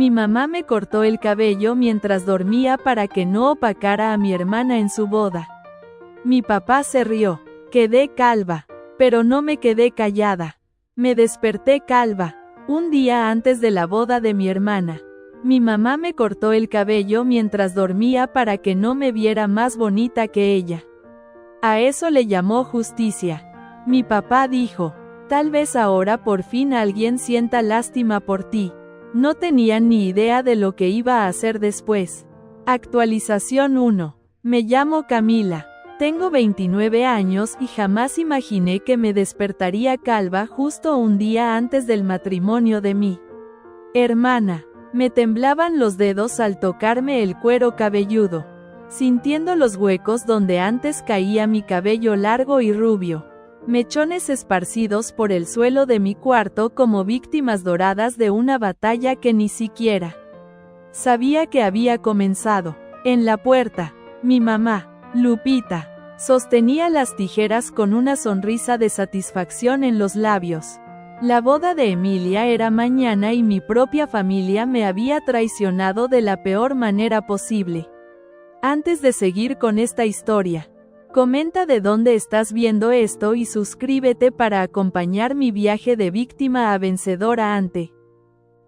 Mi mamá me cortó el cabello mientras dormía para que no opacara a mi hermana en su boda. Mi papá se rió. Quedé calva. Pero no me quedé callada. Me desperté calva. Un día antes de la boda de mi hermana. Mi mamá me cortó el cabello mientras dormía para que no me viera más bonita que ella. A eso le llamó justicia. Mi papá dijo, tal vez ahora por fin alguien sienta lástima por ti. No tenían ni idea de lo que iba a hacer después. Actualización 1. Me llamo Camila. Tengo 29 años y jamás imaginé que me despertaría calva justo un día antes del matrimonio de mi hermana. Me temblaban los dedos al tocarme el cuero cabelludo, sintiendo los huecos donde antes caía mi cabello largo y rubio. Mechones esparcidos por el suelo de mi cuarto como víctimas doradas de una batalla que ni siquiera sabía que había comenzado. En la puerta, mi mamá, Lupita, sostenía las tijeras con una sonrisa de satisfacción en los labios. La boda de Emilia era mañana y mi propia familia me había traicionado de la peor manera posible. Antes de seguir con esta historia, comenta de dónde estás viendo esto y suscríbete para acompañar mi viaje de víctima a vencedora ante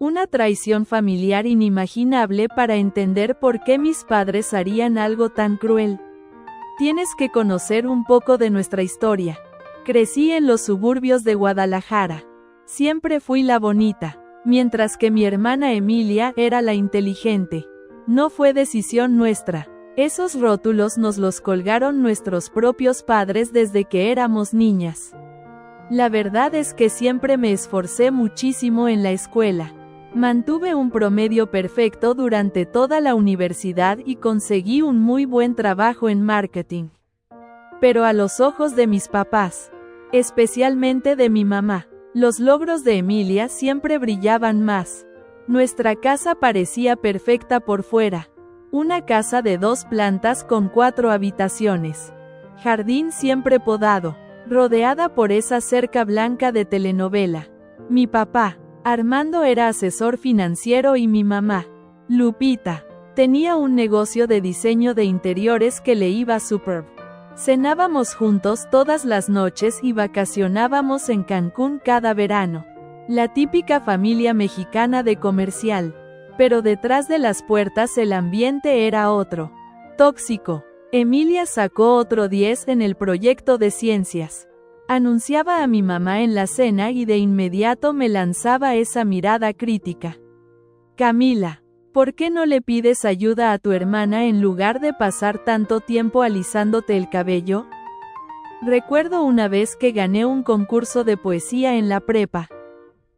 una traición familiar inimaginable para entender por qué mis padres harían algo tan cruel. Tienes que conocer un poco de nuestra historia. Crecí en los suburbios de Guadalajara. Siempre fui la bonita, mientras que mi hermana Emilia era la inteligente. No fue decisión nuestra. Esos rótulos nos los colgaron nuestros propios padres desde que éramos niñas. La verdad es que siempre me esforcé muchísimo en la escuela. Mantuve un promedio perfecto durante toda la universidad y conseguí un muy buen trabajo en marketing. Pero a los ojos de mis papás, especialmente de mi mamá, los logros de Emilia siempre brillaban más. Nuestra casa parecía perfecta por fuera. Una casa de 2 plantas con 4 habitaciones. Jardín siempre podado, rodeada por esa cerca blanca de telenovela. Mi papá, Armando, era asesor financiero y mi mamá, Lupita, tenía un negocio de diseño de interiores que le iba superb. Cenábamos juntos todas las noches y vacacionábamos en Cancún cada verano. La típica familia mexicana de comercial. Pero detrás de las puertas el ambiente era otro. Tóxico. Emilia sacó otro 10 en el proyecto de ciencias. Anunciaba a mi mamá en la cena y de inmediato me lanzaba esa mirada crítica. Camila, ¿por qué no le pides ayuda a tu hermana en lugar de pasar tanto tiempo alisándote el cabello? Recuerdo una vez que gané un concurso de poesía en la prepa.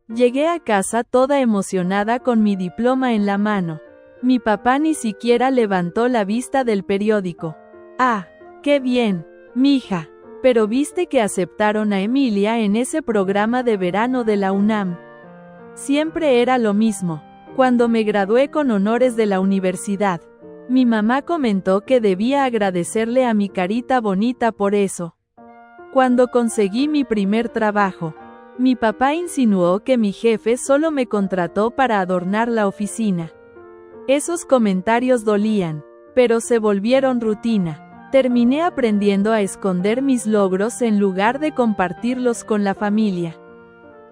Llegué a casa toda emocionada con mi diploma en la mano. Mi papá ni siquiera levantó la vista del periódico. ¡Ah, qué bien, mija! Pero viste que aceptaron a Emilia en ese programa de verano de la UNAM. Siempre era lo mismo. Cuando me gradué con honores de la universidad, mi mamá comentó que debía agradecerle a mi carita bonita por eso. Cuando conseguí mi primer trabajo, mi papá insinuó que mi jefe solo me contrató para adornar la oficina. Esos comentarios dolían, pero se volvieron rutina. Terminé aprendiendo a esconder mis logros en lugar de compartirlos con la familia.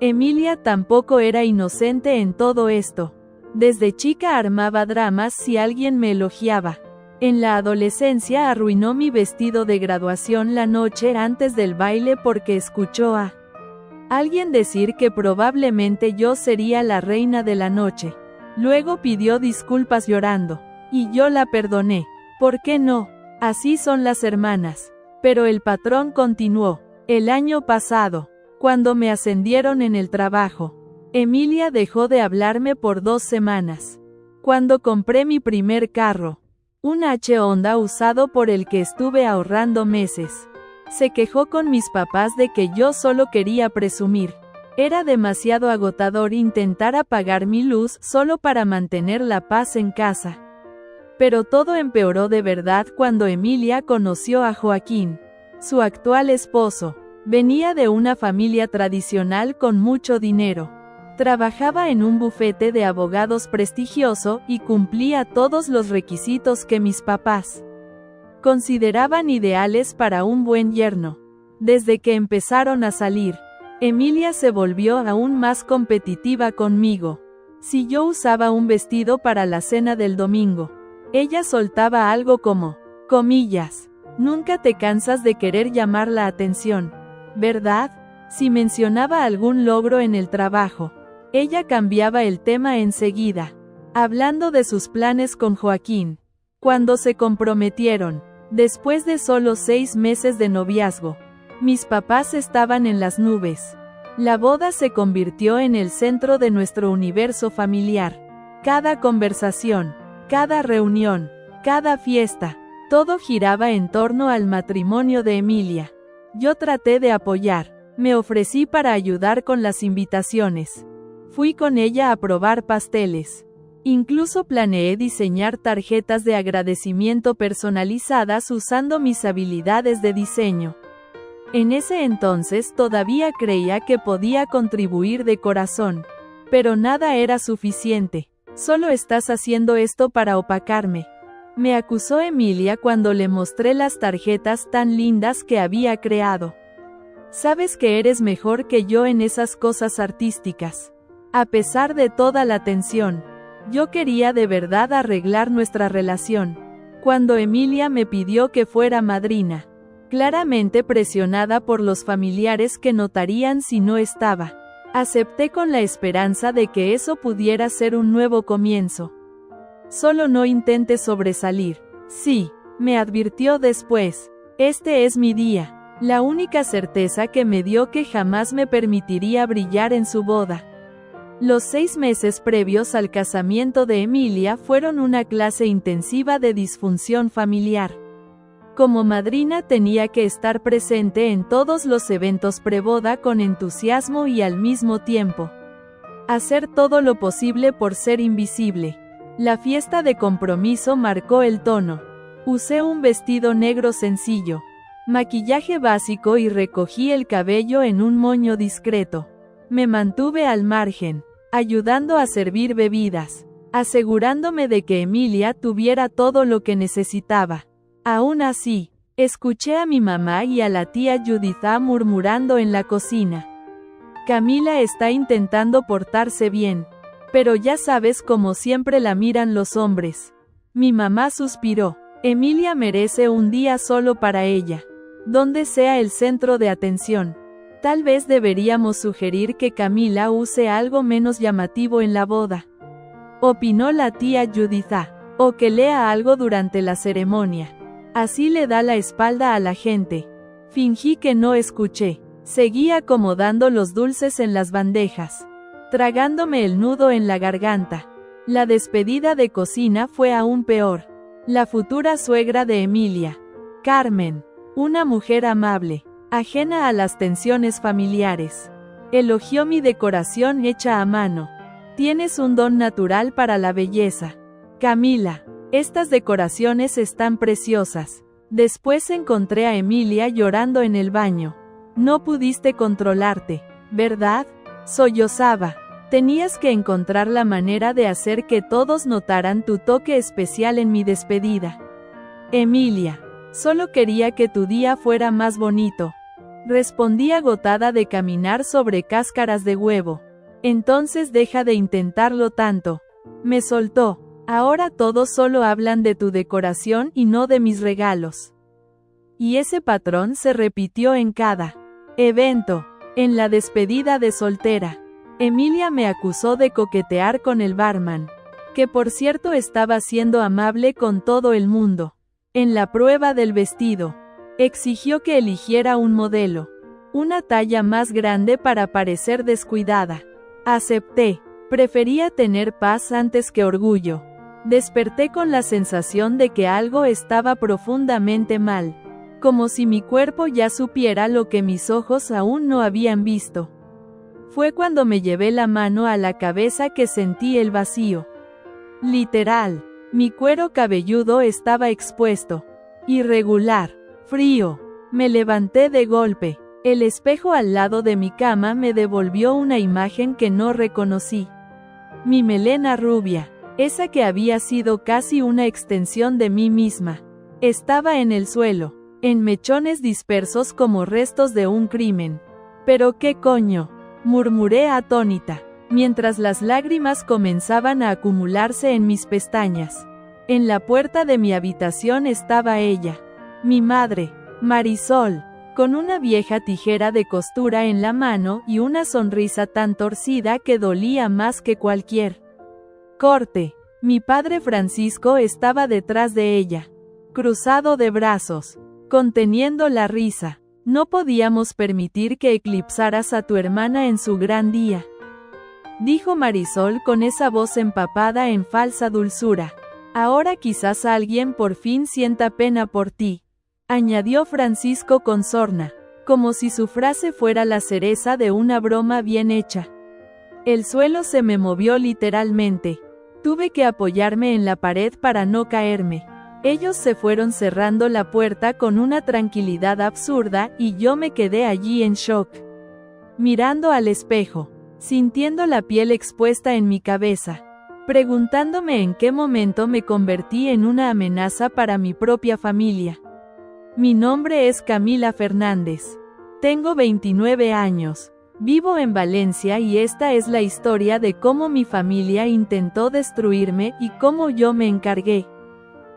Emilia tampoco era inocente en todo esto. Desde chica armaba dramas si alguien me elogiaba. En la adolescencia arruinó mi vestido de graduación la noche antes del baile porque escuchó a alguien decir que probablemente yo sería la reina de la noche. Luego pidió disculpas llorando, y yo la perdoné. ¿Por qué no? Así son las hermanas. Pero el patrón continuó. El año pasado, cuando me ascendieron en el trabajo, Emilia dejó de hablarme por 2 semanas. Cuando compré mi primer carro, un Honda usado por el que estuve ahorrando meses, se quejó con mis papás de que yo solo quería presumir. Era demasiado agotador intentar apagar mi luz solo para mantener la paz en casa. Pero todo empeoró de verdad cuando Emilia conoció a Joaquín, su actual esposo. Venía de una familia tradicional con mucho dinero. Trabajaba en un bufete de abogados prestigioso y cumplía todos los requisitos que mis papás consideraban ideales para un buen yerno. Desde que empezaron a salir, Emilia se volvió aún más competitiva conmigo. Si yo usaba un vestido para la cena del domingo, ella soltaba algo como, comillas, nunca te cansas de querer llamar la atención, ¿verdad? Si mencionaba algún logro en el trabajo, ella cambiaba el tema enseguida, hablando de sus planes con Joaquín. Cuando se comprometieron, después de solo 6 meses de noviazgo, mis papás estaban en las nubes. La boda se convirtió en el centro de nuestro universo familiar. Cada conversación, cada reunión, cada fiesta, todo giraba en torno al matrimonio de Emilia. Yo traté de apoyar, me ofrecí para ayudar con las invitaciones. Fui con ella a probar pasteles. Incluso planeé diseñar tarjetas de agradecimiento personalizadas usando mis habilidades de diseño. En ese entonces todavía creía que podía contribuir de corazón. Pero nada era suficiente. Solo estás haciendo esto para opacarme. Me acusó Emilia cuando le mostré las tarjetas tan lindas que había creado. Sabes que eres mejor que yo en esas cosas artísticas. A pesar de toda la tensión, yo quería de verdad arreglar nuestra relación. Cuando Emilia me pidió que fuera madrina, claramente presionada por los familiares que notarían si no estaba, acepté con la esperanza de que eso pudiera ser un nuevo comienzo. Solo no intentes sobresalir. Sí, me advirtió después. Este es mi día. La única certeza que me dio que jamás me permitiría brillar en su boda. Los 6 meses previos al casamiento de Emilia fueron una clase intensiva de disfunción familiar. Como madrina tenía que estar presente en todos los eventos preboda con entusiasmo y al mismo tiempo hacer todo lo posible por ser invisible. La fiesta de compromiso marcó el tono. Usé un vestido negro sencillo, maquillaje básico y recogí el cabello en un moño discreto. Me mantuve al margen, ayudando a servir bebidas, asegurándome de que Emilia tuviera todo lo que necesitaba. Aún así, escuché a mi mamá y a la tía Juditha murmurando en la cocina. Camila está intentando portarse bien, pero ya sabes cómo siempre la miran los hombres. Mi mamá suspiró. Emilia merece un día solo para ella, donde sea el centro de atención. Tal vez deberíamos sugerir que Camila use algo menos llamativo en la boda, opinó la tía Juditha, o que lea algo durante la ceremonia. Así le da la espalda a la gente. Fingí que no escuché. Seguí acomodando los dulces en las bandejas, tragándome el nudo en la garganta. La despedida de cocina fue aún peor. La futura suegra de Emilia, Carmen, una mujer amable, ajena a las tensiones familiares, elogió mi decoración hecha a mano. Tienes un don natural para la belleza, Camila. Estas decoraciones están preciosas. Después encontré a Emilia llorando en el baño. No pudiste controlarte, ¿verdad? Sollozaba. Tenías que encontrar la manera de hacer que todos notaran tu toque especial en mi despedida. Emilia, solo quería que tu día fuera más bonito. Respondí agotada de caminar sobre cáscaras de huevo. Entonces deja de intentarlo tanto. Me soltó. Ahora todos solo hablan de tu decoración y no de mis regalos. Y ese patrón se repitió en cada evento. En la despedida de soltera, Emilia me acusó de coquetear con el barman, que por cierto estaba siendo amable con todo el mundo. En la prueba del vestido, exigió que eligiera un modelo, una talla más grande para parecer descuidada. Acepté. Prefería tener paz antes que orgullo. Desperté con la sensación de que algo estaba profundamente mal, como si mi cuerpo ya supiera lo que mis ojos aún no habían visto. Fue cuando me llevé la mano a la cabeza que sentí el vacío. Literal, mi cuero cabelludo estaba expuesto, irregular, frío. Me levanté de golpe. El espejo al lado de mi cama me devolvió una imagen que no reconocí. Mi melena rubia, esa que había sido casi una extensión de mí misma, estaba en el suelo, en mechones dispersos como restos de un crimen. «¿Pero qué coño?», murmuré atónita, mientras las lágrimas comenzaban a acumularse en mis pestañas. En la puerta de mi habitación estaba ella, mi madre, Marisol, con una vieja tijera de costura en la mano y una sonrisa tan torcida que dolía más que cualquier corte. Mi padre Francisco estaba detrás de ella, cruzado de brazos, conteniendo la risa. «No podíamos permitir que eclipsaras a tu hermana en su gran día», dijo Marisol con esa voz empapada en falsa dulzura. «Ahora quizás alguien por fin sienta pena por ti», añadió Francisco con sorna, como si su frase fuera la cereza de una broma bien hecha. El suelo se me movió literalmente. Tuve que apoyarme en la pared para no caerme. Ellos se fueron cerrando la puerta con una tranquilidad absurda y yo me quedé allí en shock, mirando al espejo, sintiendo la piel expuesta en mi cabeza, preguntándome en qué momento me convertí en una amenaza para mi propia familia. Mi nombre es Camila Fernández. Tengo 29 años. Vivo en Valencia y esta es la historia de cómo mi familia intentó destruirme y cómo yo me encargué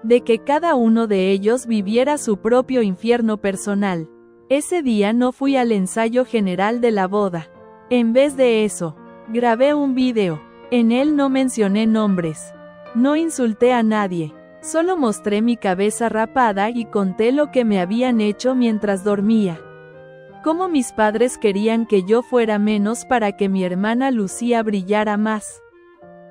de que cada uno de ellos viviera su propio infierno personal. Ese día no fui al ensayo general de la boda. En vez de eso, grabé un video. En él no mencioné nombres. No insulté a nadie. Solo mostré mi cabeza rapada y conté lo que me habían hecho mientras dormía. Cómo mis padres querían que yo fuera menos para que mi hermana Lucía brillara más.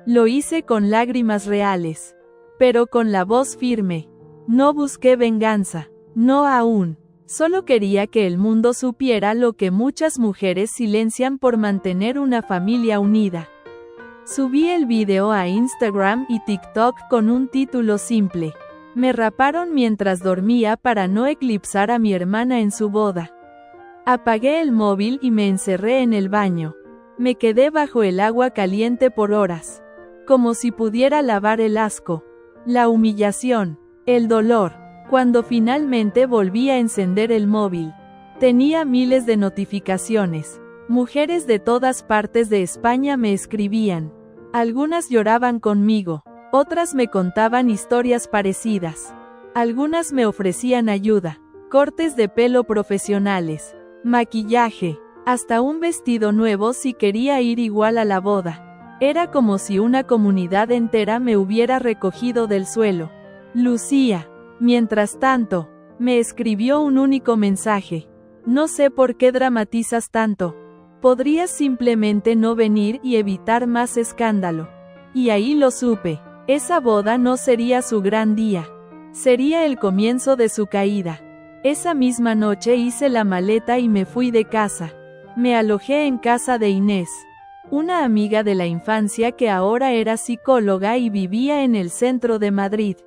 Lo hice con lágrimas reales, pero con la voz firme. No busqué venganza, no aún. Solo quería que el mundo supiera lo que muchas mujeres silencian por mantener una familia unida. Subí el video a Instagram y TikTok con un título simple: «Me raparon mientras dormía para no eclipsar a mi hermana en su boda». Apagué el móvil y me encerré en el baño. Me quedé bajo el agua caliente por horas, como si pudiera lavar el asco, la humillación, el dolor. Cuando finalmente volví a encender el móvil, tenía miles de notificaciones. Mujeres de todas partes de España me escribían. Algunas lloraban conmigo, otras me contaban historias parecidas. Algunas me ofrecían ayuda, cortes de pelo profesionales, maquillaje, hasta un vestido nuevo si quería ir igual a la boda. Era como si una comunidad entera me hubiera recogido del suelo. Lucía, mientras tanto, me escribió un único mensaje: «No sé por qué dramatizas tanto. Podrías simplemente no venir y evitar más escándalo». Y ahí lo supe. Esa boda no sería su gran día. Sería el comienzo de su caída. Esa misma noche hice la maleta y me fui de casa. Me alojé en casa de Inés, una amiga de la infancia que ahora era psicóloga y vivía en el centro de Madrid.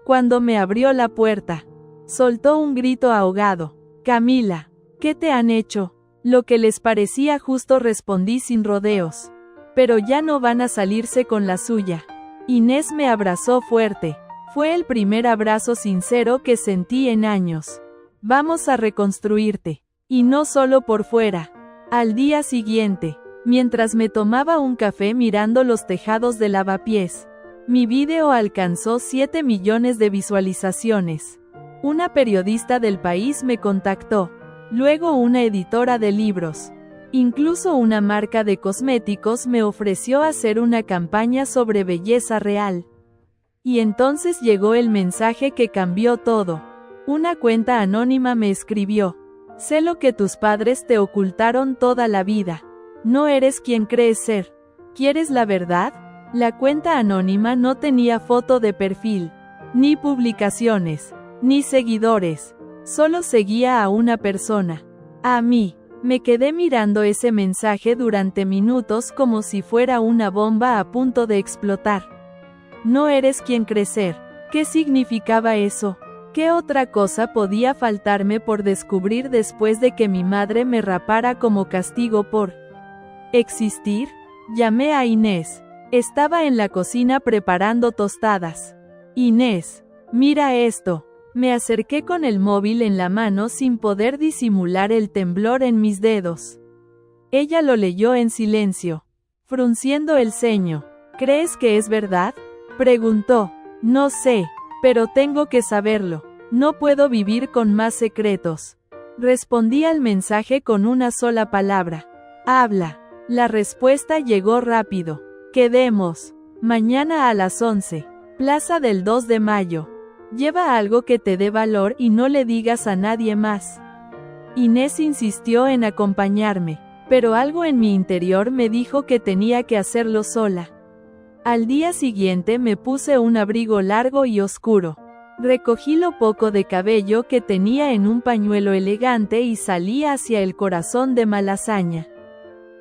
Cuando me abrió la puerta, soltó un grito ahogado: «Camila, ¿qué te han hecho?». Lo que les parecía justo respondí sin rodeos. «Pero ya no van a salirse con la suya». Inés me abrazó fuerte. Fue el primer abrazo sincero que sentí en años. «Vamos a reconstruirte. Y no solo por fuera». Al día siguiente, mientras me tomaba un café mirando los tejados de Lavapiés, mi video alcanzó 7 millones de visualizaciones. Una periodista del País me contactó, luego una editora de libros. Incluso una marca de cosméticos me ofreció hacer una campaña sobre belleza real. Y entonces llegó el mensaje que cambió todo. Una cuenta anónima me escribió: «Sé lo que tus padres te ocultaron toda la vida. No eres quien crees ser. ¿Quieres la verdad?». La cuenta anónima no tenía foto de perfil, ni publicaciones, ni seguidores. Solo seguía a una persona. A mí. Me quedé mirando ese mensaje durante minutos como si fuera una bomba a punto de explotar. «No eres quien crecer». ¿Qué significaba eso? ¿Qué otra cosa podía faltarme por descubrir después de que mi madre me rapara como castigo por existir? Llamé a Inés. Estaba en la cocina preparando tostadas. Inés, mira esto. Me acerqué con el móvil en la mano sin poder disimular el temblor en mis dedos. Ella lo leyó en silencio, frunciendo el ceño. ¿Crees que es verdad?, preguntó. No sé, pero tengo que saberlo. No puedo vivir con más secretos. Respondí al mensaje con una sola palabra. Habla. La respuesta llegó rápido. Quedemos. Mañana a las 11. Plaza del 2 de mayo. Lleva algo que te dé valor y no le digas a nadie más. Inés insistió en acompañarme, pero algo en mi interior me dijo que tenía que hacerlo sola. Al día siguiente me puse un abrigo largo y oscuro. Recogí lo poco de cabello que tenía en un pañuelo elegante y salí hacia el corazón de Malasaña.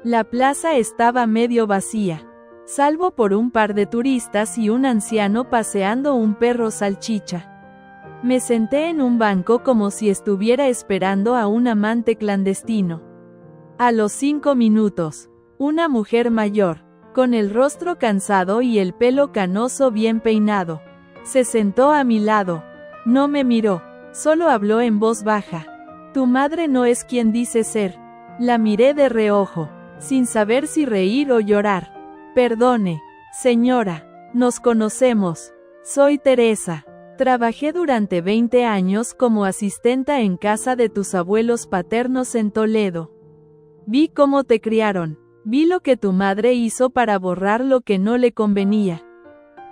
La plaza estaba medio vacía, salvo por un par de turistas y un anciano paseando un perro salchicha. Me senté en un banco como si estuviera esperando a un amante clandestino. A los 5 minutos, una mujer mayor, con el rostro cansado y el pelo canoso bien peinado, se sentó a mi lado. No me miró, solo habló en voz baja. Tu madre no es quien dice ser. La miré de reojo, sin saber si reír o llorar. Perdone, señora, nos conocemos. Soy Teresa. Trabajé durante 20 años como asistenta en casa de tus abuelos paternos en Toledo. Vi cómo te criaron. Vi lo que tu madre hizo para borrar lo que no le convenía.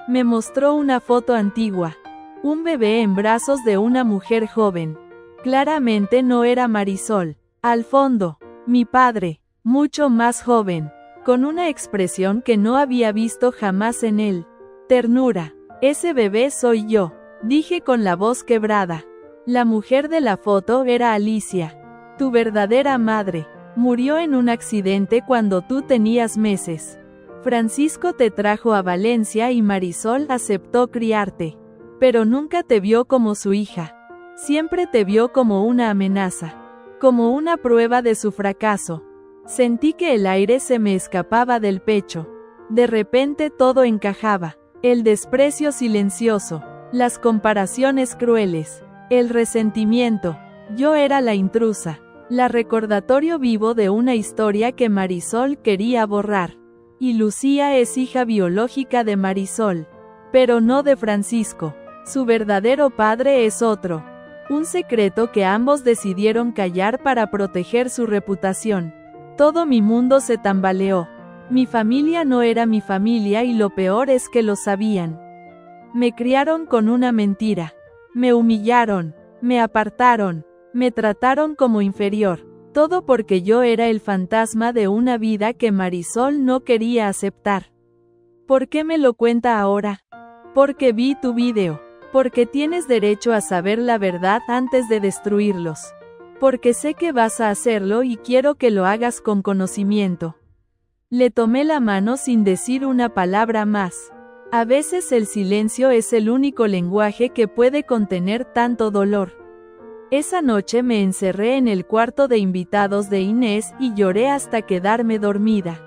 Me mostró una foto antigua. Un bebé en brazos de una mujer joven. Claramente no era Marisol. Al fondo, mi padre, mucho más joven, con una expresión que no había visto jamás en él. Ternura. Ese bebé soy yo, dije con la voz quebrada. La mujer de la foto era Alicia. Tu verdadera madre. Murió en un accidente cuando tú tenías meses. Francisco te trajo a Valencia y Marisol aceptó criarte. Pero nunca te vio como su hija. Siempre te vio como una amenaza. Como una prueba de su fracaso. Sentí que el aire se me escapaba del pecho. De repente todo encajaba. El desprecio silencioso. Las comparaciones crueles. El resentimiento. Yo era la intrusa. La recordatorio vivo de una historia que Marisol quería borrar. Y Lucía es hija biológica de Marisol. Pero no de Francisco. Su verdadero padre es otro. Un secreto que ambos decidieron callar para proteger su reputación. Todo mi mundo se tambaleó. Mi familia no era mi familia y lo peor es que lo sabían. Me criaron con una mentira. Me humillaron. Me apartaron. Me trataron como inferior. Todo porque yo era el fantasma de una vida que Marisol no quería aceptar. ¿Por qué me lo cuenta ahora? Porque vi tu video. Porque tienes derecho a saber la verdad antes de destruirlos. Porque sé que vas a hacerlo y quiero que lo hagas con conocimiento. Le tomé la mano sin decir una palabra más. A veces el silencio es el único lenguaje que puede contener tanto dolor. Esa noche me encerré en el cuarto de invitados de Inés y lloré hasta quedarme dormida.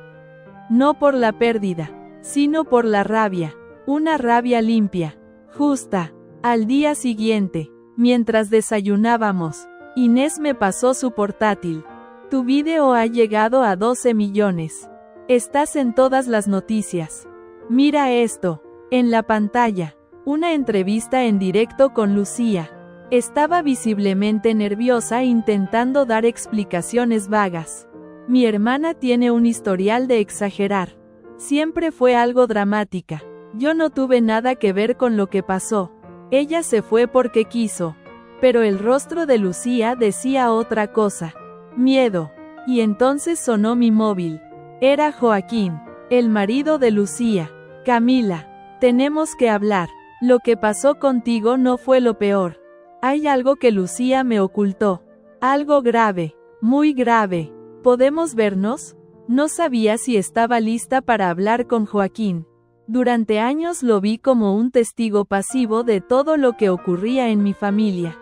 No por la pérdida, sino por la rabia. Una rabia limpia, justa. Al día siguiente, mientras desayunábamos, Inés me pasó su portátil. Tu video ha llegado a 12 millones. Estás en todas las noticias. Mira esto. En la pantalla, una entrevista en directo con Lucía. Estaba visiblemente nerviosa intentando dar explicaciones vagas. Mi hermana tiene un historial de exagerar. Siempre fue algo dramática. Yo no tuve nada que ver con lo que pasó. Ella se fue porque quiso. Pero el rostro de Lucía decía otra cosa. Miedo. Y entonces sonó mi móvil. Era Joaquín, el marido de Lucía. Camila, tenemos que hablar. Lo que pasó contigo no fue lo peor. Hay algo que Lucía me ocultó. Algo grave, muy grave. ¿Podemos vernos? No sabía si estaba lista para hablar con Joaquín. Durante años lo vi como un testigo pasivo de todo lo que ocurría en mi familia.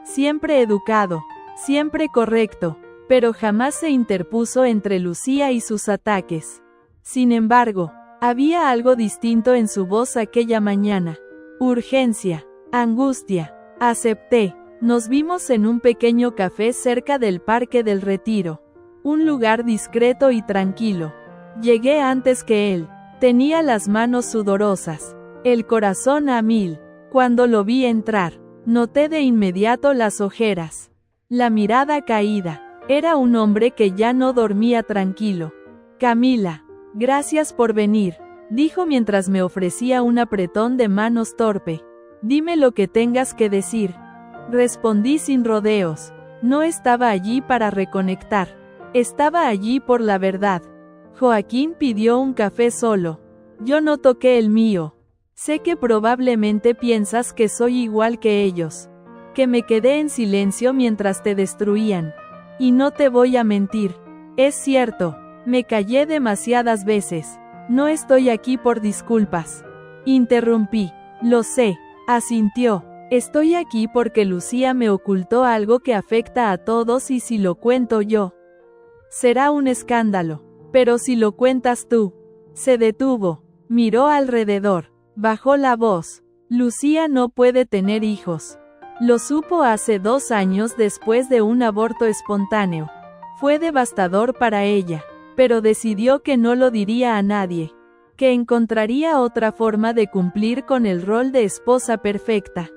Siempre educado, siempre correcto, pero jamás se interpuso entre Lucía y sus ataques. Sin embargo, había algo distinto en su voz aquella mañana. Urgencia, angustia. Acepté. Nos vimos en un pequeño café cerca del Parque del Retiro. Un lugar discreto y tranquilo. Llegué antes que él. Tenía las manos sudorosas, el corazón a mil. Cuando lo vi entrar, noté de inmediato las ojeras, la mirada caída. Era un hombre que ya no dormía tranquilo. Camila, gracias por venir, dijo mientras me ofrecía un apretón de manos torpe. Dime lo que tengas que decir. Respondí sin rodeos. No estaba allí para reconectar. Estaba allí por la verdad. Joaquín pidió un café solo. Yo no toqué el mío. Sé que probablemente piensas que soy igual que ellos. Que me quedé en silencio mientras te destruían. Y no te voy a mentir. Es cierto, me callé demasiadas veces. No estoy aquí por disculpas. Interrumpí. Lo sé, asintió. Estoy aquí porque Lucía me ocultó algo que afecta a todos y si lo cuento yo, será un escándalo. Pero si lo cuentas tú. Se detuvo, miró alrededor, bajó la voz. Lucía no puede tener hijos. Lo supo hace 2 años después de un aborto espontáneo. Fue devastador para ella, pero decidió que no lo diría a nadie. Que encontraría otra forma de cumplir con el rol de esposa perfecta.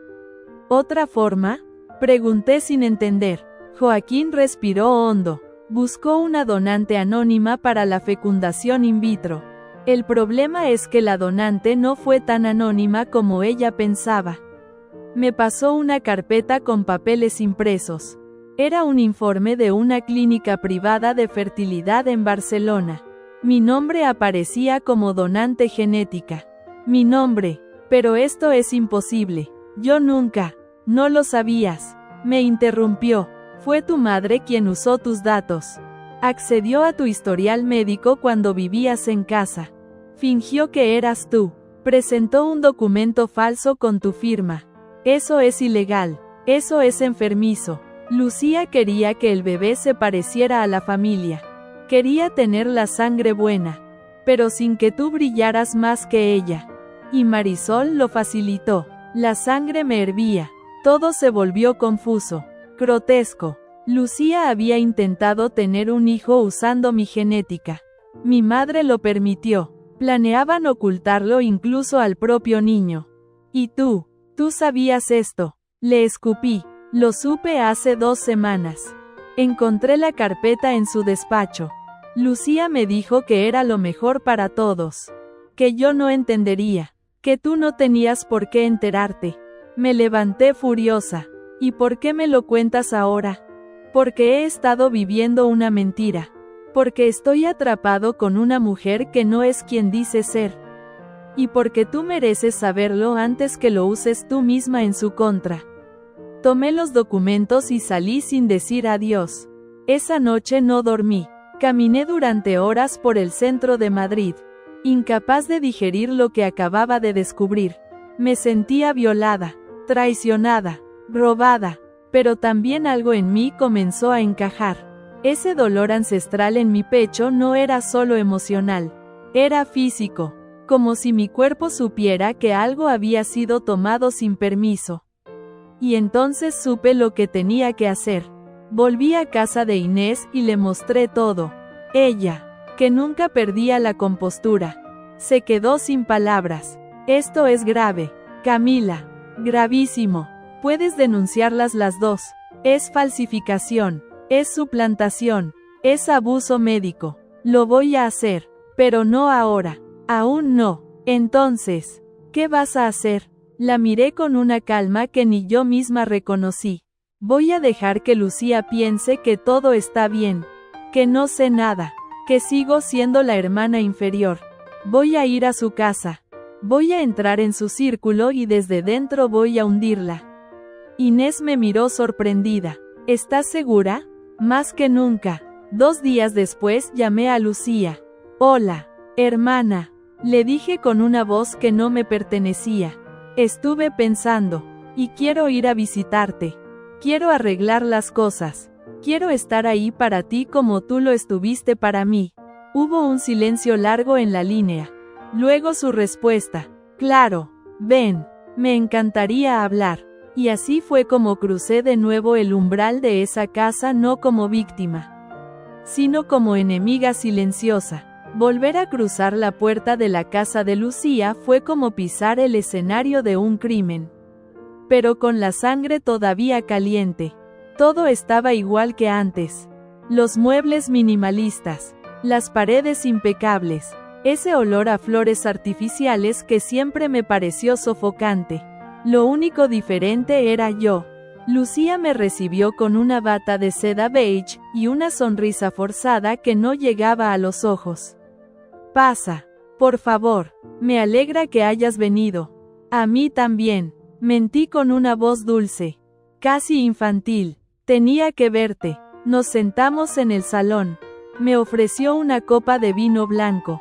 ¿Otra forma? Pregunté sin entender. Joaquín respiró hondo. Buscó una donante anónima para la fecundación in vitro. El problema es que la donante no fue tan anónima como ella pensaba. Me pasó una carpeta con papeles impresos. Era un informe de una clínica privada de fertilidad en Barcelona. Mi nombre aparecía como donante genética. Mi nombre. Pero esto es imposible. Yo nunca. No lo sabías. Me interrumpió. Fue tu madre quien usó tus datos. Accedió a tu historial médico cuando vivías en casa. Fingió que eras tú. Presentó un documento falso con tu firma. Eso es ilegal. Eso es enfermizo. Lucía quería que el bebé se pareciera a la familia. Quería tener la sangre buena. Pero sin que tú brillaras más que ella. Y Marisol lo facilitó. La sangre me hervía. Todo se volvió confuso. Grotesco. Lucía había intentado tener un hijo usando mi genética. Mi madre lo permitió. Planeaban ocultarlo incluso al propio niño. ¿Y tú sabías esto? Le escupí. Lo supe hace 2 semanas. Encontré la carpeta en su despacho. Lucía me dijo que era lo mejor para todos. Que yo no entendería. Que tú no tenías por qué enterarte. Me levanté furiosa. ¿Y por qué me lo cuentas ahora? Porque he estado viviendo una mentira. Porque estoy atrapado con una mujer que no es quien dice ser. Y porque tú mereces saberlo antes que lo uses tú misma en su contra. Tomé los documentos y salí sin decir adiós. Esa noche no dormí. Caminé durante horas por el centro de Madrid. Incapaz de digerir lo que acababa de descubrir. Me sentía violada, traicionada, robada, pero también algo en mí comenzó a encajar. Ese dolor ancestral en mi pecho no era solo emocional, era físico, como si mi cuerpo supiera que algo había sido tomado sin permiso. Y entonces supe lo que tenía que hacer. Volví a casa de Inés y le mostré todo. Ella, que nunca perdía la compostura, se quedó sin palabras. Esto es grave, Camila, gravísimo. Puedes denunciarlas las dos. Es falsificación, es suplantación, es abuso médico. Lo voy a hacer, pero no ahora. Aún no. Entonces, ¿qué vas a hacer? La miré con una calma que ni yo misma reconocí. Voy a dejar que Lucía piense que todo está bien, que no sé nada, que sigo siendo la hermana inferior. Voy a ir a su casa. Voy a entrar en su círculo y desde dentro voy a hundirla. Inés me miró sorprendida. ¿Estás segura? Más que nunca. 2 días después llamé a Lucía. Hola, hermana. Le dije con una voz que no me pertenecía. Estuve pensando. Y quiero ir a visitarte. Quiero arreglar las cosas. Quiero estar ahí para ti como tú lo estuviste para mí. Hubo un silencio largo en la línea. Luego su respuesta. Claro, ven. Me encantaría hablar. Y así fue como crucé de nuevo el umbral de esa casa, no como víctima, sino como enemiga silenciosa. Volver a cruzar la puerta de la casa de Lucía fue como pisar el escenario de un crimen. Pero con la sangre todavía caliente. Todo estaba igual que antes. Los muebles minimalistas, las paredes impecables, ese olor a flores artificiales que siempre me pareció sofocante. Lo único diferente era yo. Lucía me recibió con una bata de seda beige y una sonrisa forzada que no llegaba a los ojos. Pasa, por favor, me alegra que hayas venido. A mí también, mentí con una voz dulce, casi infantil. Tenía que verte. Nos sentamos en el salón. Me ofreció una copa de vino blanco.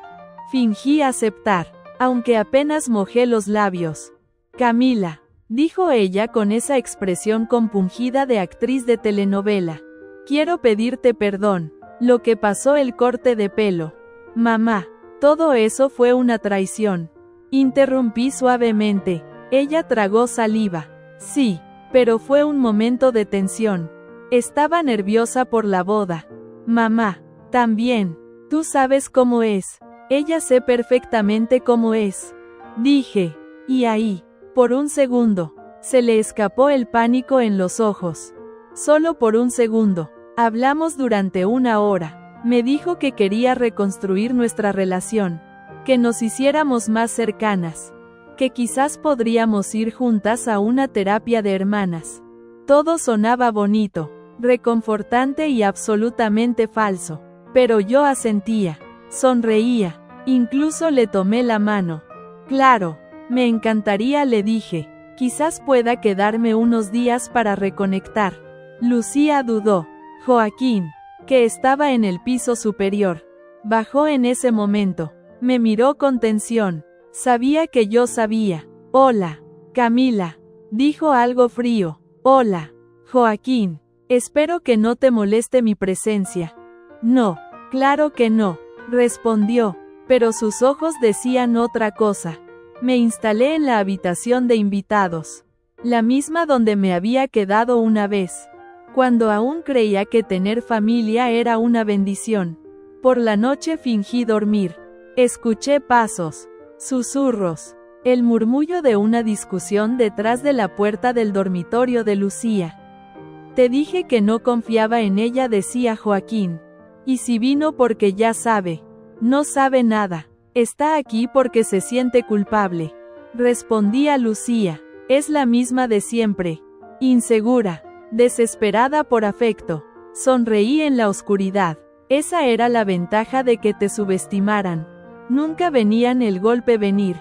Fingí aceptar, aunque apenas mojé los labios. Camila, dijo ella con esa expresión compungida de actriz de telenovela. Quiero pedirte perdón. Lo que pasó, el corte de pelo. Mamá, todo eso fue una traición. Interrumpí suavemente. Ella tragó saliva. Sí, pero fue un momento de tensión. Estaba nerviosa por la boda. Mamá, también. Tú sabes cómo es. Ella sé perfectamente cómo es. Dije. Y ahí, por un segundo, se le escapó el pánico en los ojos. Solo por un segundo. Hablamos durante una hora. Me dijo que quería reconstruir nuestra relación, que nos hiciéramos más cercanas, que quizás podríamos ir juntas a una terapia de hermanas. Todo sonaba bonito, reconfortante y absolutamente falso. Pero yo asentía, sonreía, incluso le tomé la mano. Claro, me encantaría, le dije. Quizás pueda quedarme unos días para reconectar. Lucía dudó. Joaquín, que estaba en el piso superior, bajó en ese momento. Me miró con tensión. Sabía que yo sabía. Hola, Camila, dijo algo frío. Hola, Joaquín. Espero que no te moleste mi presencia. No, claro que no, respondió, pero sus ojos decían otra cosa. Me instalé en la habitación de invitados, la misma donde me había quedado una vez, cuando aún creía que tener familia era una bendición. Por la noche fingí dormir. Escuché pasos, susurros, el murmullo de una discusión detrás de la puerta del dormitorio de Lucía. Te dije que no confiaba en ella, decía Joaquín. Y si vino porque ya sabe. No sabe nada. Está aquí porque se siente culpable. Respondía Lucía. Es la misma de siempre. Insegura. Desesperada por afecto. Sonreí en la oscuridad. Esa era la ventaja de que te subestimaran. Nunca venían el golpe venir.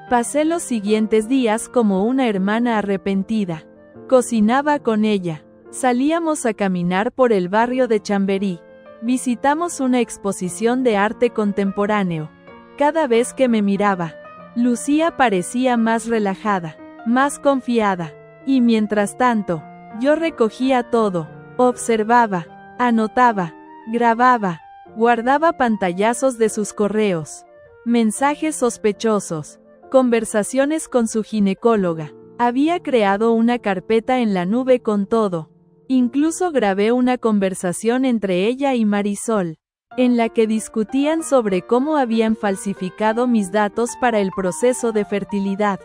Pasé los siguientes días como una hermana arrepentida. Cocinaba con ella. Salíamos a caminar por el barrio de Chamberí. Visitamos una exposición de arte contemporáneo. Cada vez que me miraba, Lucía parecía más relajada, más confiada. Y mientras tanto, yo recogía todo, observaba, anotaba, grababa, guardaba pantallazos de sus correos, mensajes sospechosos, conversaciones con su ginecóloga. Había creado una carpeta en la nube con todo. Incluso grabé una conversación entre ella y Marisol, en la que discutían sobre cómo habían falsificado mis datos para el proceso de fertilidad.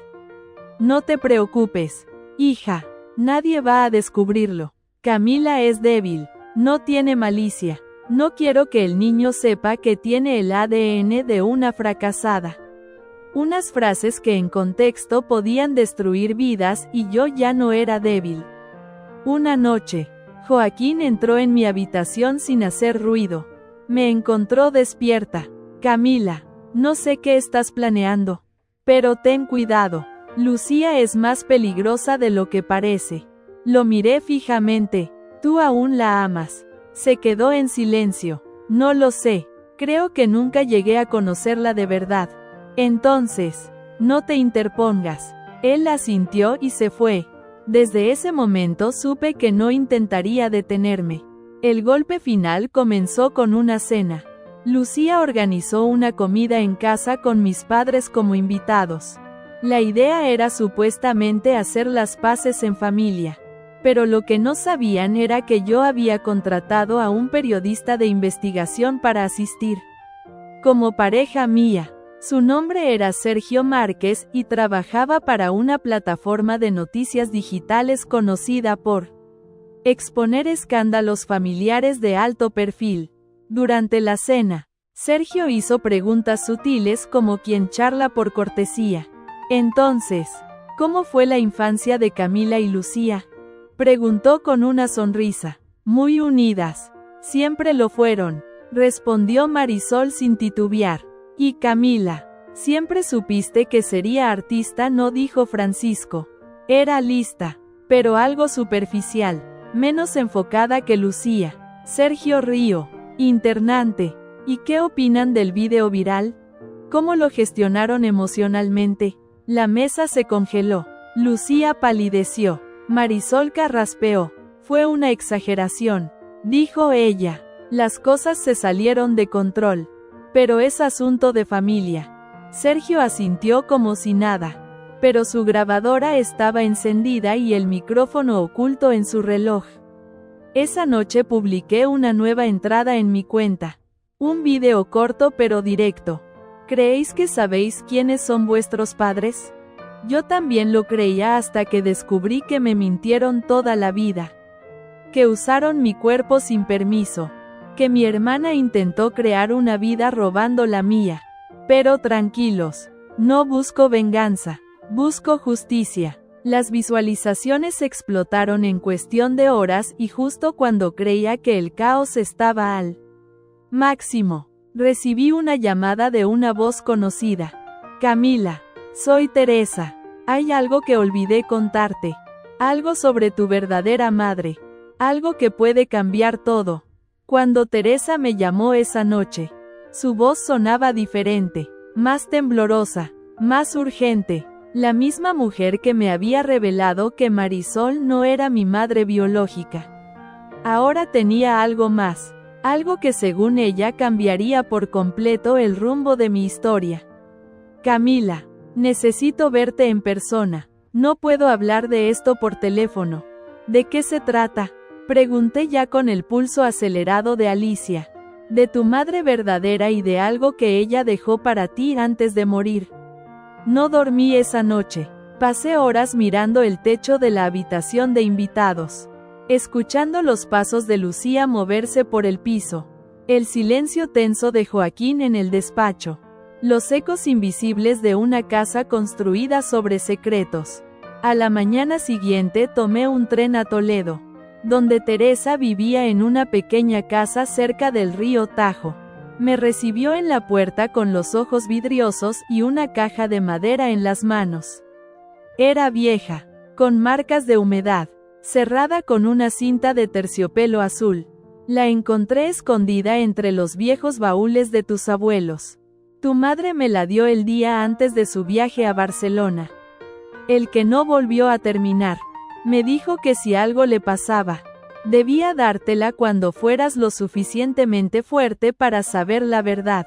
No te preocupes, hija, nadie va a descubrirlo. Camila es débil, no tiene malicia. No quiero que el niño sepa que tiene el ADN de una fracasada. Unas frases que en contexto podían destruir vidas, y yo ya no era débil. Una noche, Joaquín entró en mi habitación sin hacer ruido. Me encontró despierta. Camila, no sé qué estás planeando, pero ten cuidado. Lucía es más peligrosa de lo que parece. Lo miré fijamente. Tú aún la amas. Se quedó en silencio. No lo sé. Creo que nunca llegué a conocerla de verdad. Entonces, no te interpongas. Él asintió y se fue. Desde ese momento supe que no intentaría detenerme. El golpe final comenzó con una cena. Lucía organizó una comida en casa con mis padres como invitados. La idea era supuestamente hacer las paces en familia. Pero lo que no sabían era que yo había contratado a un periodista de investigación para asistir como pareja mía. Su nombre era Sergio Márquez y trabajaba para una plataforma de noticias digitales conocida por exponer escándalos familiares de alto perfil. Durante la cena, Sergio hizo preguntas sutiles como quien charla por cortesía. Entonces, ¿cómo fue la infancia de Camila y Lucía? Preguntó con una sonrisa. Muy unidas. Siempre lo fueron, respondió Marisol sin titubear. Y Camila, siempre supiste que sería artista, no, dijo Francisco. Era lista, pero algo superficial, menos enfocada que Lucía. Sergio rió. Internante. ¿Y qué opinan del video viral? ¿Cómo lo gestionaron emocionalmente? La mesa se congeló. Lucía palideció. Marisol carraspeó. Fue una exageración, dijo ella. Las cosas se salieron de control. Pero es asunto de familia. Sergio asintió como si nada. Pero su grabadora estaba encendida y el micrófono oculto en su reloj. Esa noche publiqué una nueva entrada en mi cuenta. Un video corto pero directo. ¿Creéis que sabéis quiénes son vuestros padres? Yo también lo creía hasta que descubrí que me mintieron toda la vida. Que usaron mi cuerpo sin permiso. Que mi hermana intentó crear una vida robando la mía. Pero tranquilos, no busco venganza, busco justicia. Las visualizaciones explotaron en cuestión de horas y justo cuando creía que el caos estaba al máximo, recibí una llamada de una voz conocida. Camila, soy Teresa. Hay algo que olvidé contarte. Algo sobre tu verdadera madre. Algo que puede cambiar todo. Cuando Teresa me llamó esa noche, su voz sonaba diferente, más temblorosa, más urgente. La misma mujer que me había revelado que Marisol no era mi madre biológica. Ahora tenía algo más, algo que según ella cambiaría por completo el rumbo de mi historia. Camila, necesito verte en persona. No puedo hablar de esto por teléfono. ¿De qué se trata? Pregunté ya con el pulso acelerado de Alicia. De tu madre verdadera y de algo que ella dejó para ti antes de morir. No dormí esa noche. Pasé horas mirando el techo de la habitación de invitados, escuchando los pasos de Lucía moverse por el piso, el silencio tenso de Joaquín en el despacho, los ecos invisibles de una casa construida sobre secretos. A la mañana siguiente tomé un tren a Toledo, donde Teresa vivía en una pequeña casa cerca del río Tajo. Me recibió en la puerta con los ojos vidriosos y una caja de madera en las manos. Era vieja, con marcas de humedad, cerrada con una cinta de terciopelo azul. La encontré escondida entre los viejos baúles de tus abuelos. Tu madre me la dio el día antes de su viaje a Barcelona. El que no volvió a terminar. Me dijo que si algo le pasaba, debía dártela cuando fueras lo suficientemente fuerte para saber la verdad.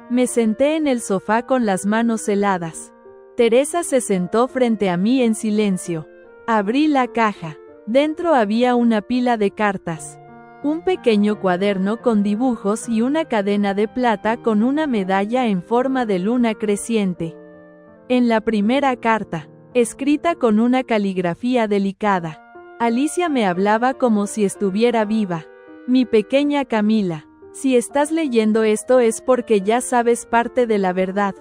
Me senté en el sofá con las manos heladas. Teresa se sentó frente a mí en silencio. Abrí la caja. Dentro había una pila de cartas, un pequeño cuaderno con dibujos y una cadena de plata con una medalla en forma de luna creciente. En la primera carta, escrita con una caligrafía delicada, Alicia me hablaba como si estuviera viva. Mi pequeña Camila, si estás leyendo esto es porque ya sabes parte de la verdad.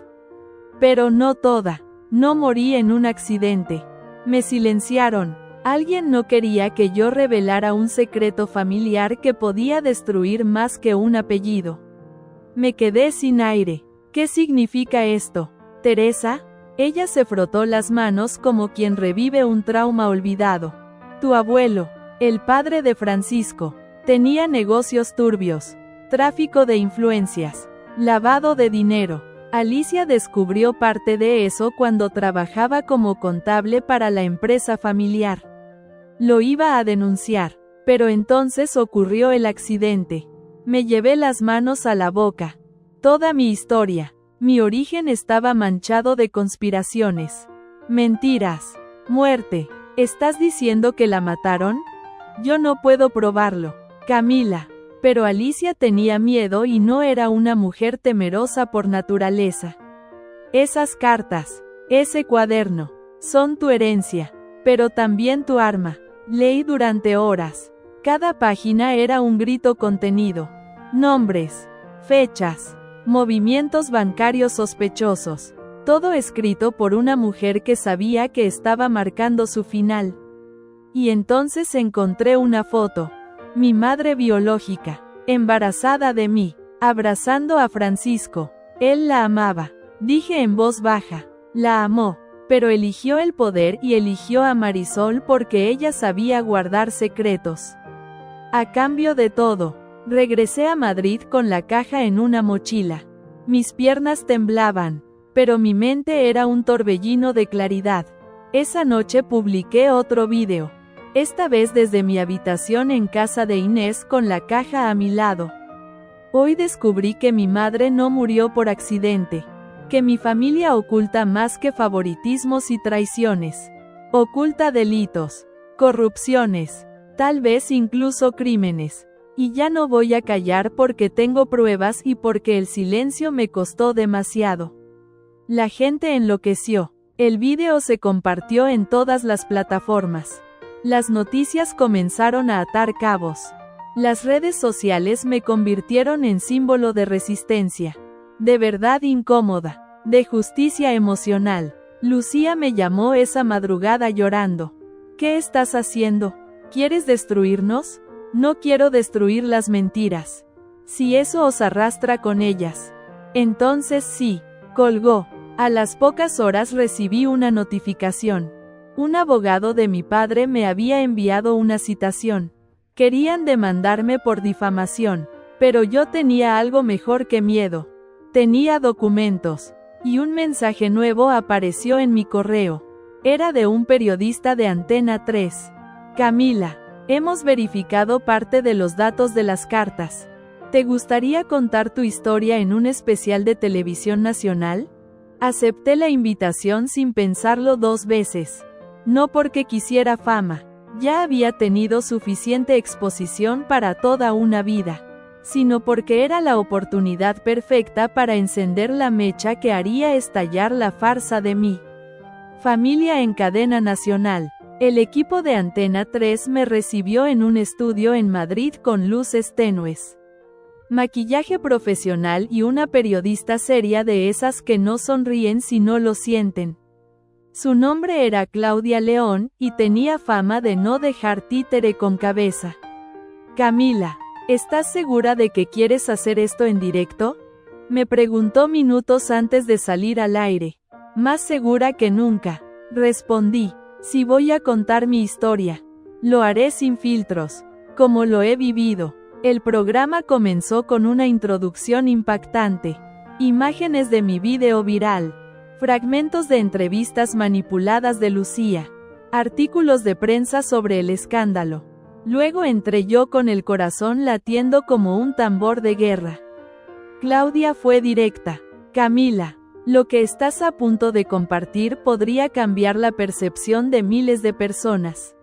Pero no toda. No morí en un accidente. Me silenciaron. Alguien no quería que yo revelara un secreto familiar que podía destruir más que un apellido. Me quedé sin aire. ¿Qué significa esto, Teresa? Ella se frotó las manos como quien revive un trauma olvidado. Tu abuelo, el padre de Francisco, tenía negocios turbios, tráfico de influencias, lavado de dinero. Alicia descubrió parte de eso cuando trabajaba como contable para la empresa familiar. Lo iba a denunciar, pero entonces ocurrió el accidente. Me llevé las manos a la boca. Toda mi historia, mi origen estaba manchado de conspiraciones. Mentiras. Muerte. ¿Estás diciendo que la mataron? Yo no puedo probarlo, Camila. Pero Alicia tenía miedo y no era una mujer temerosa por naturaleza. Esas cartas, ese cuaderno, son tu herencia, pero también tu arma. Leí durante horas. Cada página era un grito contenido. Nombres, fechas, movimientos bancarios sospechosos. Todo escrito por una mujer que sabía que estaba marcando su final. Y entonces encontré una foto. Mi madre biológica, embarazada de mí, abrazando a Francisco. Él la amaba. Dije en voz baja, la amó, pero eligió el poder y eligió a Marisol porque ella sabía guardar secretos. A cambio de todo, regresé a Madrid con la caja en una mochila. Mis piernas temblaban, pero mi mente era un torbellino de claridad. Esa noche publiqué otro vídeo. Esta vez desde mi habitación en casa de Inés con la caja a mi lado. Hoy descubrí que mi madre no murió por accidente, que mi familia oculta más que favoritismos y traiciones. Oculta delitos, corrupciones, tal vez incluso crímenes. Y ya no voy a callar porque tengo pruebas y porque el silencio me costó demasiado. La gente enloqueció. El vídeo se compartió en todas las plataformas. Las noticias comenzaron a atar cabos. Las redes sociales me convirtieron en símbolo de resistencia, de verdad incómoda, de justicia emocional. Lucía me llamó esa madrugada llorando. ¿Qué estás haciendo? ¿Quieres destruirnos? No quiero destruir las mentiras. Si eso os arrastra con ellas. Entonces sí, colgó. A las pocas horas recibí una notificación. Un abogado de mi padre me había enviado una citación. Querían demandarme por difamación, pero yo tenía algo mejor que miedo. Tenía documentos. Y un mensaje nuevo apareció en mi correo. Era de un periodista de Antena 3. Camila, hemos verificado parte de los datos de las cartas. ¿Te gustaría contar tu historia en un especial de televisión nacional? Acepté la invitación sin pensarlo 2 veces. No porque quisiera fama, ya había tenido suficiente exposición para toda una vida, sino porque era la oportunidad perfecta para encender la mecha que haría estallar la farsa de mí. Familia en cadena nacional. El equipo de Antena 3 me recibió en un estudio en Madrid con luces tenues, maquillaje profesional y una periodista seria de esas que no sonríen si no lo sienten. Su nombre era Claudia León, y tenía fama de no dejar títere con cabeza. Camila, ¿estás segura de que quieres hacer esto en directo? Me preguntó minutos antes de salir al aire. Más segura que nunca, respondí. Si voy a contar mi historia, lo haré sin filtros, como lo he vivido. El programa comenzó con una introducción impactante. Imágenes de mi vídeo viral. Fragmentos de entrevistas manipuladas de Lucía. Artículos de prensa sobre el escándalo. Luego entré yo con el corazón latiendo como un tambor de guerra. Claudia fue directa. Camila, lo que estás a punto de compartir podría cambiar la percepción de miles de personas.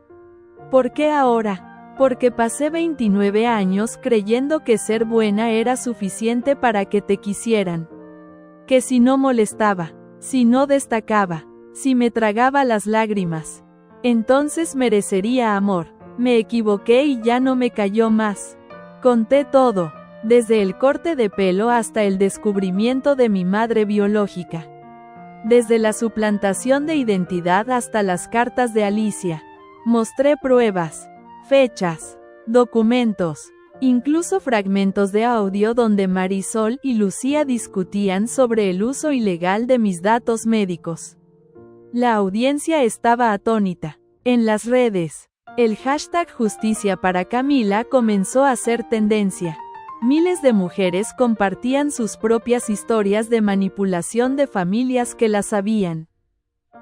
¿Por qué ahora? Porque pasé 29 años creyendo que ser buena era suficiente para que te quisieran. Que si no molestaba, si no destacaba, si me tragaba las lágrimas, entonces merecería amor. Me equivoqué y ya no me cayó más. Conté todo, desde el corte de pelo hasta el descubrimiento de mi madre biológica. Desde la suplantación de identidad hasta las cartas de Alicia. Mostré pruebas, fechas, documentos, incluso fragmentos de audio donde Marisol y Lucía discutían sobre el uso ilegal de mis datos médicos. La audiencia estaba atónita. En las redes, el hashtag Justicia para Camila comenzó a ser tendencia. Miles de mujeres compartían sus propias historias de manipulación de familias que las habían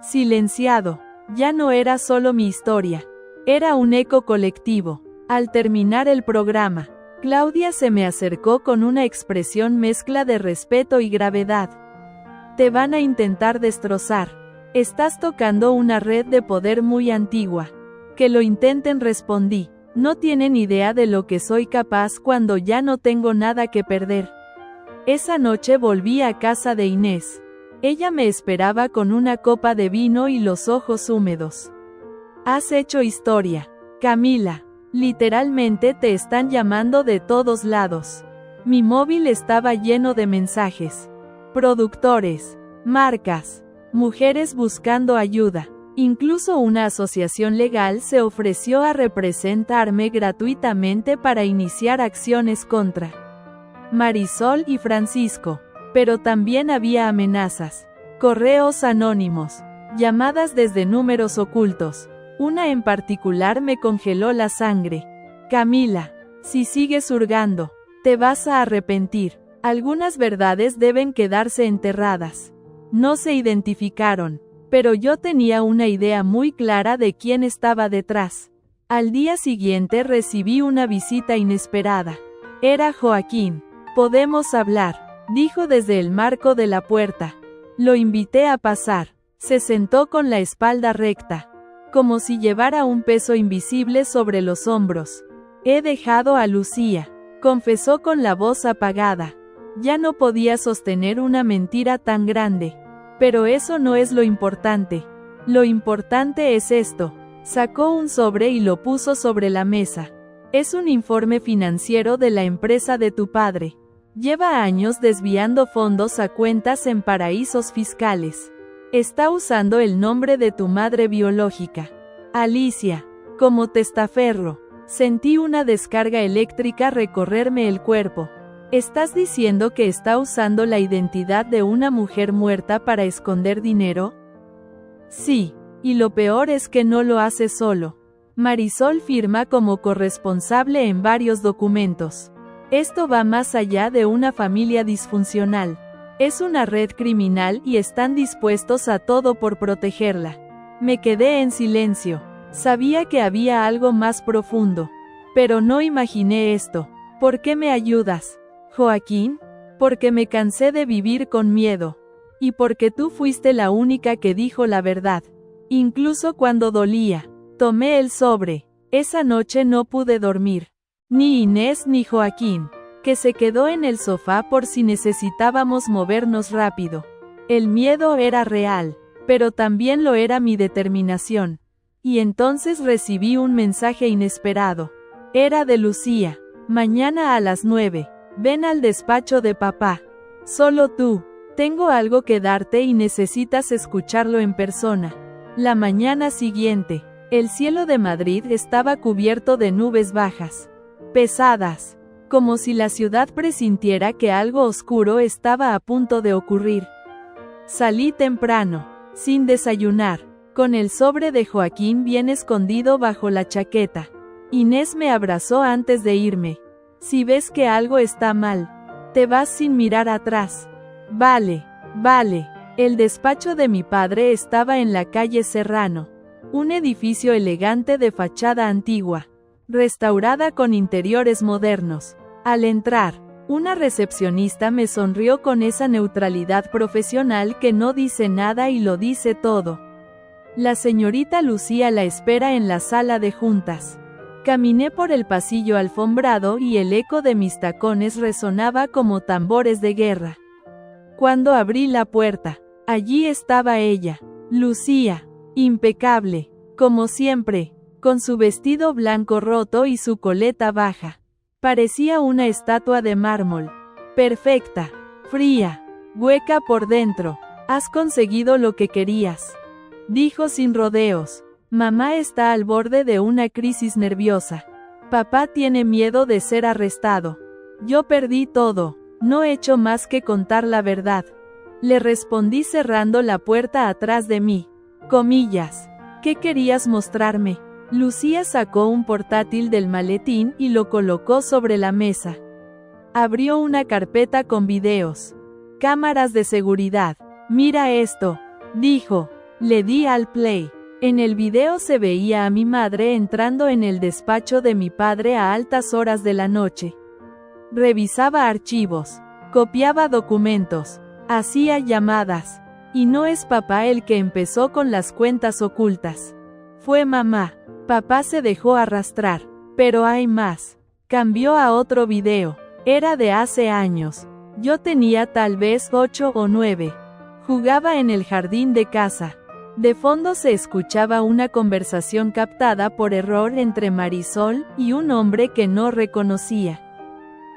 silenciado. Ya no era solo mi historia. Era un eco colectivo. Al terminar el programa, Claudia se me acercó con una expresión mezcla de respeto y gravedad. Te van a intentar destrozar. Estás tocando una red de poder muy antigua. Que lo intenten, respondí. No tienen idea de lo que soy capaz cuando ya no tengo nada que perder. Esa noche volví a casa de Inés. Ella me esperaba con una copa de vino y los ojos húmedos. Has hecho historia, Camila. Literalmente te están llamando de todos lados. Mi móvil estaba lleno de mensajes. Productores, marcas, mujeres buscando ayuda. Incluso una asociación legal se ofreció a representarme gratuitamente para iniciar acciones contra Marisol y Francisco. Pero también había amenazas, correos anónimos, llamadas desde números ocultos. Una en particular me congeló la sangre. Camila, si sigues hurgando, te vas a arrepentir. Algunas verdades deben quedarse enterradas. No se identificaron, pero yo tenía una idea muy clara de quién estaba detrás. Al día siguiente recibí una visita inesperada. Era Joaquín. Podemos hablar, dijo desde el marco de la puerta. Lo invité a pasar. Se sentó con la espalda recta, como si llevara un peso invisible sobre los hombros. He dejado a Lucía, confesó con la voz apagada. Ya no podía sostener una mentira tan grande. Pero eso no es lo importante. Lo importante es esto. Sacó un sobre y lo puso sobre la mesa. Es un informe financiero de la empresa de tu padre. Lleva años desviando fondos a cuentas en paraísos fiscales. Está usando el nombre de tu madre biológica, Alicia, como testaferro. Sentí una descarga eléctrica recorrerme el cuerpo. ¿Estás diciendo que está usando la identidad de una mujer muerta para esconder dinero? Sí, y lo peor es que no lo hace solo. Marisol firma como corresponsable en varios documentos. Esto va más allá de una familia disfuncional. Es una red criminal y están dispuestos a todo por protegerla. Me quedé en silencio. Sabía que había algo más profundo. Pero no imaginé esto. ¿Por qué me ayudas, Joaquín? Porque me cansé de vivir con miedo. Y porque tú fuiste la única que dijo la verdad. Incluso cuando dolía. Tomé el sobre. Esa noche no pude dormir. Ni Inés ni Joaquín, que se quedó en el sofá por si necesitábamos movernos rápido. El miedo era real, pero también lo era mi determinación. Y entonces recibí un mensaje inesperado. Era de Lucía. Mañana a las 9. Ven al despacho de papá. Solo tú. Tengo algo que darte y necesitas escucharlo en persona. La mañana siguiente, el cielo de Madrid estaba cubierto de nubes bajas, pesadas, como si la ciudad presintiera que algo oscuro estaba a punto de ocurrir. Salí temprano, sin desayunar, con el sobre de Joaquín bien escondido bajo la chaqueta. Inés me abrazó antes de irme. Si ves que algo está mal, te vas sin mirar atrás. Vale, vale. El despacho de mi padre estaba en la calle Serrano, un edificio elegante de fachada antigua, restaurada con interiores modernos. Al entrar, una recepcionista me sonrió con esa neutralidad profesional que no dice nada y lo dice todo. La señorita Lucía la espera en la sala de juntas. Caminé por el pasillo alfombrado y el eco de mis tacones resonaba como tambores de guerra. Cuando abrí la puerta, allí estaba ella, Lucía, impecable, como siempre, con su vestido blanco roto y su coleta baja. Parecía una estatua de mármol. Perfecta, fría, hueca por dentro. Has conseguido lo que querías, dijo sin rodeos. Mamá está al borde de una crisis nerviosa. Papá tiene miedo de ser arrestado. Yo perdí todo, no he hecho más que contar la verdad. Le respondí cerrando la puerta atrás de mí. Comillas. ¿Qué querías mostrarme? Lucía sacó un portátil del maletín y lo colocó sobre la mesa. Abrió una carpeta con videos. Cámaras de seguridad. Mira esto, dijo. Le di al play. En el video se veía a mi madre entrando en el despacho de mi padre a altas horas de la noche. Revisaba archivos, copiaba documentos, hacía llamadas. Y no es papá el que empezó con las cuentas ocultas. Fue mamá. Papá se dejó arrastrar. Pero hay más. Cambió a otro video. Era de hace años. Yo tenía tal vez 8 o 9. Jugaba en el jardín de casa. De fondo se escuchaba una conversación captada por error entre Marisol y un hombre que no reconocía.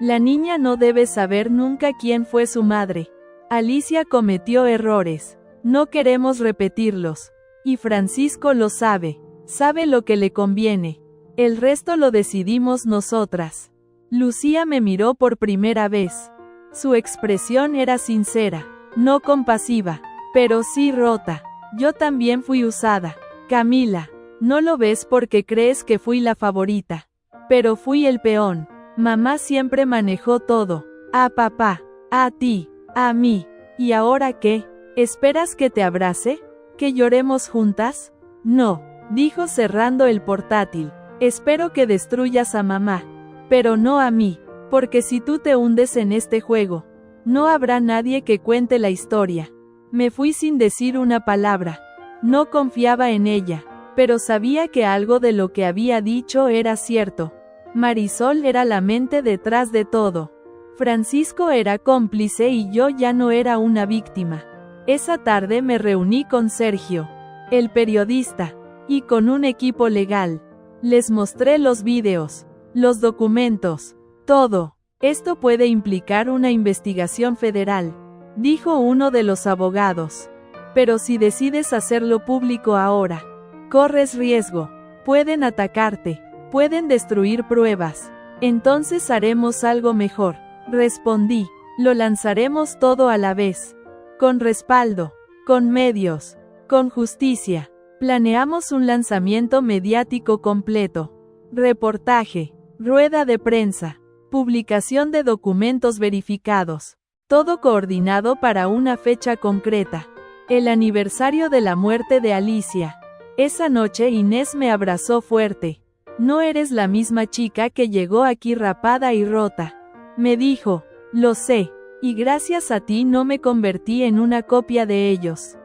La niña no debe saber nunca quién fue su madre. Alicia cometió errores. No queremos repetirlos. Y Francisco lo sabe. Sabe lo que le conviene. El resto lo decidimos nosotras. Lucía me miró por primera vez. Su expresión era sincera, no compasiva, pero sí rota. Yo también fui usada. Camila, no lo ves porque crees que fui la favorita. Pero fui el peón. Mamá siempre manejó todo. A papá, a ti, a mí. ¿Y ahora qué? ¿Esperas que te abrace? ¿Que lloremos juntas? No, dijo cerrando el portátil. Espero que destruyas a mamá. Pero no a mí, porque si tú te hundes en este juego, no habrá nadie que cuente la historia. Me fui sin decir una palabra. No confiaba en ella, pero sabía que algo de lo que había dicho era cierto. Marisol era la mente detrás de todo. Francisco era cómplice y yo ya no era una víctima. Esa tarde me reuní con Sergio, el periodista, y con un equipo legal. Les mostré los vídeos, los documentos, todo. Esto puede implicar una investigación federal, dijo uno de los abogados. Pero si decides hacerlo público ahora, corres riesgo. Pueden atacarte, pueden destruir pruebas. Entonces haremos algo mejor, respondí. Lo lanzaremos todo a la vez. Con respaldo, con medios, con justicia. Planeamos un lanzamiento mediático completo. Reportaje, rueda de prensa, publicación de documentos verificados. Todo coordinado para una fecha concreta. El aniversario de la muerte de Alicia. Esa noche Inés me abrazó fuerte. No eres la misma chica que llegó aquí rapada y rota. Me dijo, lo sé, y gracias a ti no me convertí en una copia de ellos.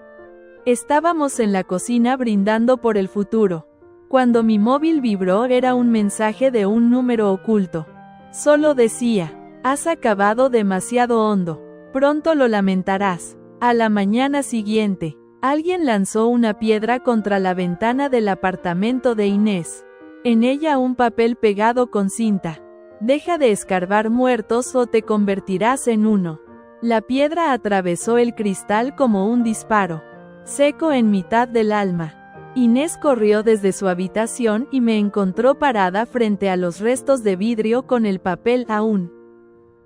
Estábamos en la cocina brindando por el futuro. Cuando mi móvil vibró era un mensaje de un número oculto. Solo decía, has acabado demasiado hondo. Pronto lo lamentarás. A la mañana siguiente, alguien lanzó una piedra contra la ventana del apartamento de Inés. En ella un papel pegado con cinta. Deja de escarbar muertos o te convertirás en uno. La piedra atravesó el cristal como un disparo, seco en mitad del alma. Inés corrió desde su habitación y me encontró parada frente a los restos de vidrio con el papel aún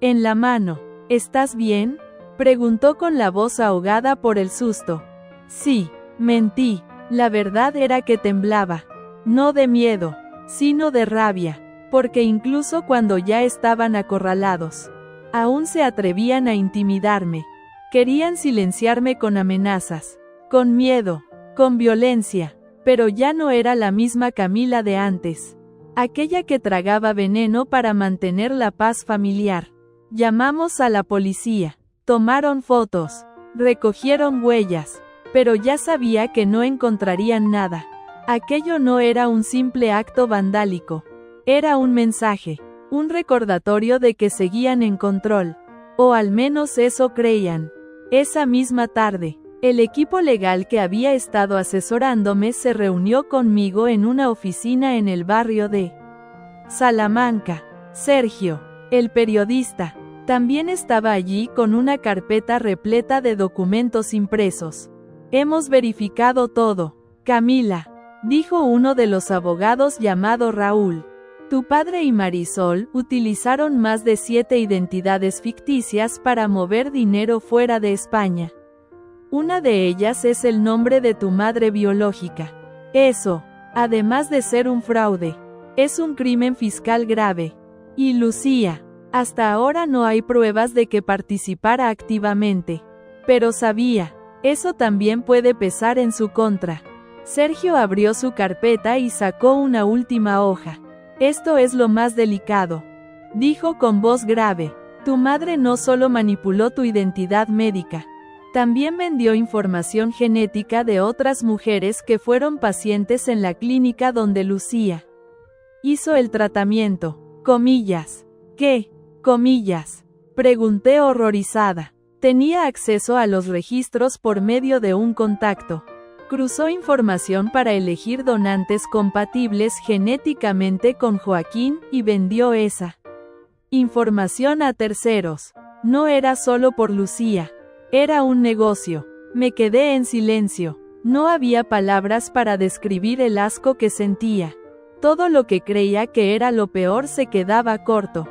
en la mano. ¿Estás bien?, preguntó con la voz ahogada por el susto. Sí, mentí. La verdad era que temblaba. No de miedo, sino de rabia, porque incluso cuando ya estaban acorralados, aún se atrevían a intimidarme. Querían silenciarme con amenazas, con miedo, con violencia, pero ya no era la misma Camila de antes, aquella que tragaba veneno para mantener la paz familiar. Llamamos a la policía, tomaron fotos, recogieron huellas, pero ya sabía que no encontrarían nada. Aquello no era un simple acto vandálico, era un mensaje, un recordatorio de que seguían en control, o al menos eso creían. Esa misma tarde, el equipo legal que había estado asesorándome se reunió conmigo en una oficina en el barrio de Salamanca. Sergio, el periodista, también estaba allí con una carpeta repleta de documentos impresos. Hemos verificado todo, Camila, dijo uno de los abogados llamado Raúl. Tu padre y Marisol utilizaron más de 7 identidades ficticias para mover dinero fuera de España. Una de ellas es el nombre de tu madre biológica. Eso, además de ser un fraude, es un crimen fiscal grave. Y Lucía, Hasta ahora no hay pruebas de que participara activamente. Pero sabía, eso también puede pesar en su contra. Sergio abrió su carpeta y sacó una última hoja. Esto es lo más delicado, dijo con voz grave. Tu madre no solo manipuló tu identidad médica, también vendió información genética de otras mujeres que fueron pacientes en la clínica donde Lucía hizo el tratamiento. Comillas. ¿Qué? Comillas. Pregunté horrorizada. Tenía acceso a los registros por medio de un contacto. Cruzó información para elegir donantes compatibles genéticamente con Joaquín y vendió esa información a terceros. No era solo por Lucía. Era un negocio. Me quedé en silencio. No había palabras para describir el asco que sentía. Todo lo que creía que era lo peor se quedaba corto.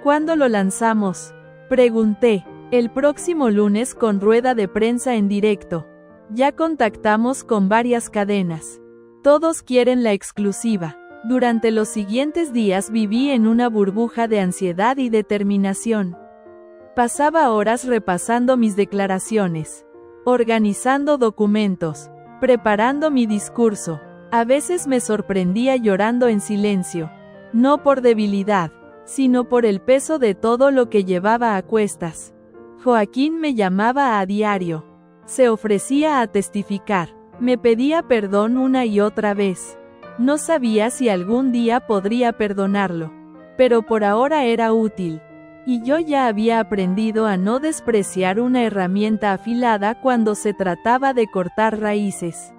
¿Cuándo lo lanzamos? Pregunté. El próximo lunes con rueda de prensa en directo. Ya contactamos con varias cadenas. Todos quieren la exclusiva. Durante los siguientes días viví en una burbuja de ansiedad y determinación. Pasaba horas repasando mis declaraciones, organizando documentos, preparando mi discurso. A veces me sorprendía llorando en silencio, no por debilidad, sino por el peso de todo lo que llevaba a cuestas. Joaquín me llamaba a diario. Se ofrecía a testificar. Me pedía perdón una y otra vez. No sabía si algún día podría perdonarlo. Pero por ahora era útil. Y yo ya había aprendido a no despreciar una herramienta afilada cuando se trataba de cortar raíces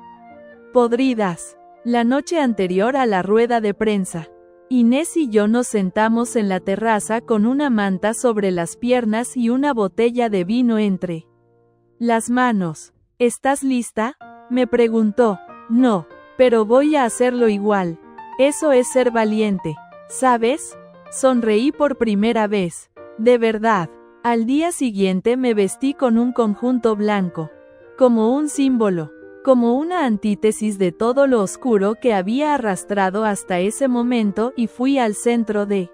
podridas. La noche anterior a la rueda de prensa, Inés y yo nos sentamos en la terraza con una manta sobre las piernas y una botella de vino entre las manos. ¿Estás lista?, me preguntó. No, pero voy a hacerlo igual. Eso es ser valiente, ¿sabes? Sonreí por primera vez. De verdad. Al día siguiente me vestí con un conjunto blanco, como un símbolo, como una antítesis de todo lo oscuro que había arrastrado hasta ese momento, y fui al centro de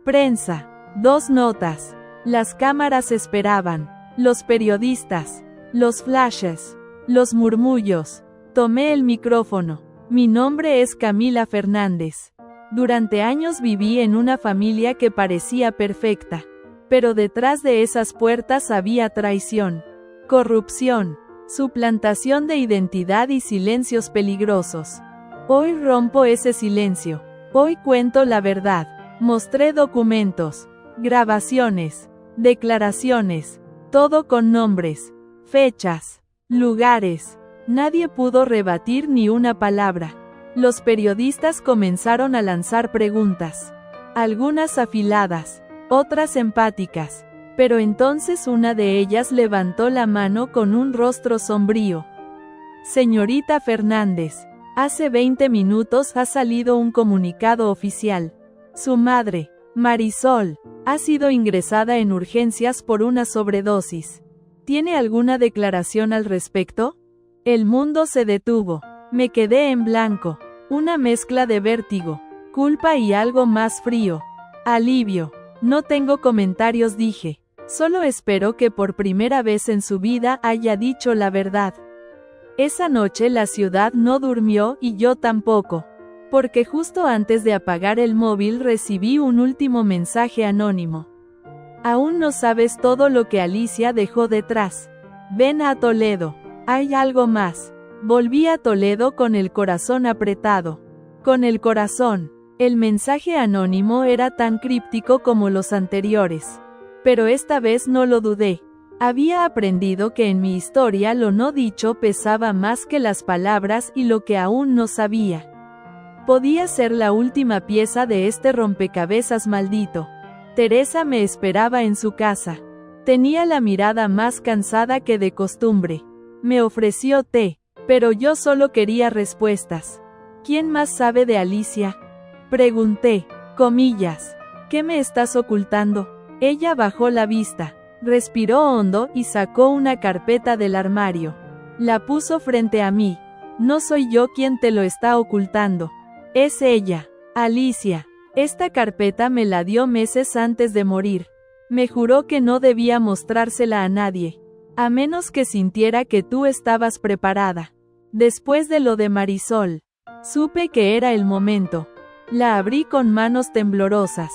prensa. 2 notas. Las cámaras esperaban. Los periodistas. Los flashes. Los murmullos. Tomé el micrófono. Mi nombre es Camila Fernández. Durante años viví en una familia que parecía perfecta. Pero detrás de esas puertas había traición, corrupción, suplantación de identidad y silencios peligrosos. Hoy rompo ese silencio. Hoy cuento la verdad. Mostré documentos, grabaciones, declaraciones, todo con nombres, fechas, lugares. Nadie pudo rebatir ni una palabra. Los periodistas comenzaron a lanzar preguntas, algunas afiladas, otras empáticas, pero entonces una de ellas levantó la mano con un rostro sombrío. Señorita Fernández, hace 20 minutos ha salido un comunicado oficial. Su madre, Marisol, ha sido ingresada en urgencias por una sobredosis. ¿Tiene alguna declaración al respecto? El mundo se detuvo. Me quedé en blanco. Una mezcla de vértigo, culpa y algo más frío. Alivio. No tengo comentarios, dije. Solo espero que por primera vez en su vida haya dicho la verdad. Esa noche la ciudad no durmió y yo tampoco. Porque justo antes de apagar el móvil recibí un último mensaje anónimo. Aún no sabes todo lo que Alicia dejó detrás. Ven a Toledo. Hay algo más. Volví a Toledo con el corazón apretado. Con el corazón. El mensaje anónimo era tan críptico como los anteriores. Pero esta vez no lo dudé. Había aprendido que en mi historia lo no dicho pesaba más que las palabras y lo que aún no sabía. Podía ser la última pieza de este rompecabezas maldito. Teresa me esperaba en su casa. Tenía la mirada más cansada que de costumbre. Me ofreció té, pero yo solo quería respuestas. ¿Quién más sabe de Alicia?, pregunté. Comillas. ¿Qué me estás ocultando? Ella bajó la vista, respiró hondo y sacó una carpeta del armario. La puso frente a mí. No soy yo quien te lo está ocultando. Es ella, Alicia. Esta carpeta me la dio meses antes de morir. Me juró que no debía mostrársela a nadie, a menos que sintiera que tú estabas preparada. Después de lo de Marisol, supe que era el momento. La abrí con manos temblorosas.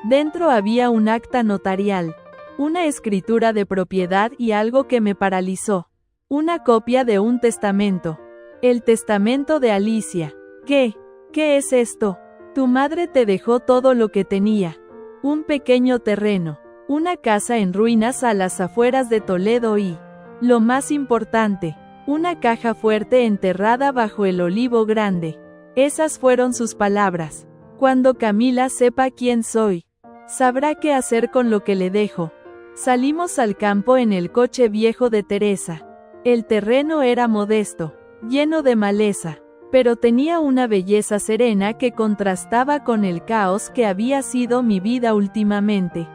Dentro había un acta notarial, una escritura de propiedad y algo que me paralizó. Una copia de un testamento. El testamento de Alicia. ¿Qué? ¿Qué es esto? Tu madre te dejó todo lo que tenía. Un pequeño terreno, una casa en ruinas a las afueras de Toledo y, lo más importante, una caja fuerte enterrada bajo el olivo grande. Esas fueron sus palabras. Cuando Camila sepa quién soy, sabrá qué hacer con lo que le dejo. Salimos al campo en el coche viejo de Teresa. El terreno era modesto, lleno de maleza, pero tenía una belleza serena que contrastaba con el caos que había sido mi vida últimamente.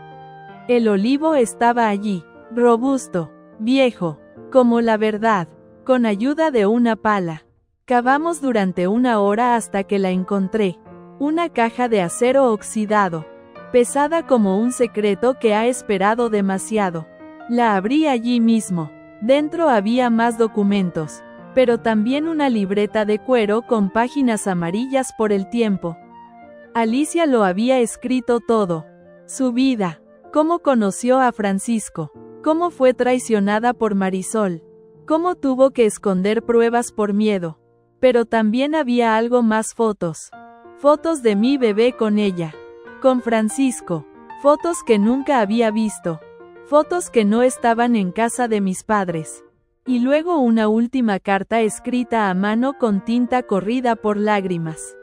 El olivo estaba allí, robusto, viejo, como la verdad, con ayuda de una pala. Cavamos durante 1 hora hasta que la encontré. Una caja de acero oxidado, pesada como un secreto que ha esperado demasiado. La abrí allí mismo. Dentro había más documentos, pero también una libreta de cuero con páginas amarillas por el tiempo. Alicia lo había escrito todo. Su vida, cómo conoció a Francisco, cómo fue traicionada por Marisol, cómo tuvo que esconder pruebas por miedo. Pero también había algo más: fotos. Fotos de mi bebé con ella, con Francisco, fotos que nunca había visto. Fotos que no estaban en casa de mis padres. Y luego una última carta escrita a mano con tinta corrida por lágrimas.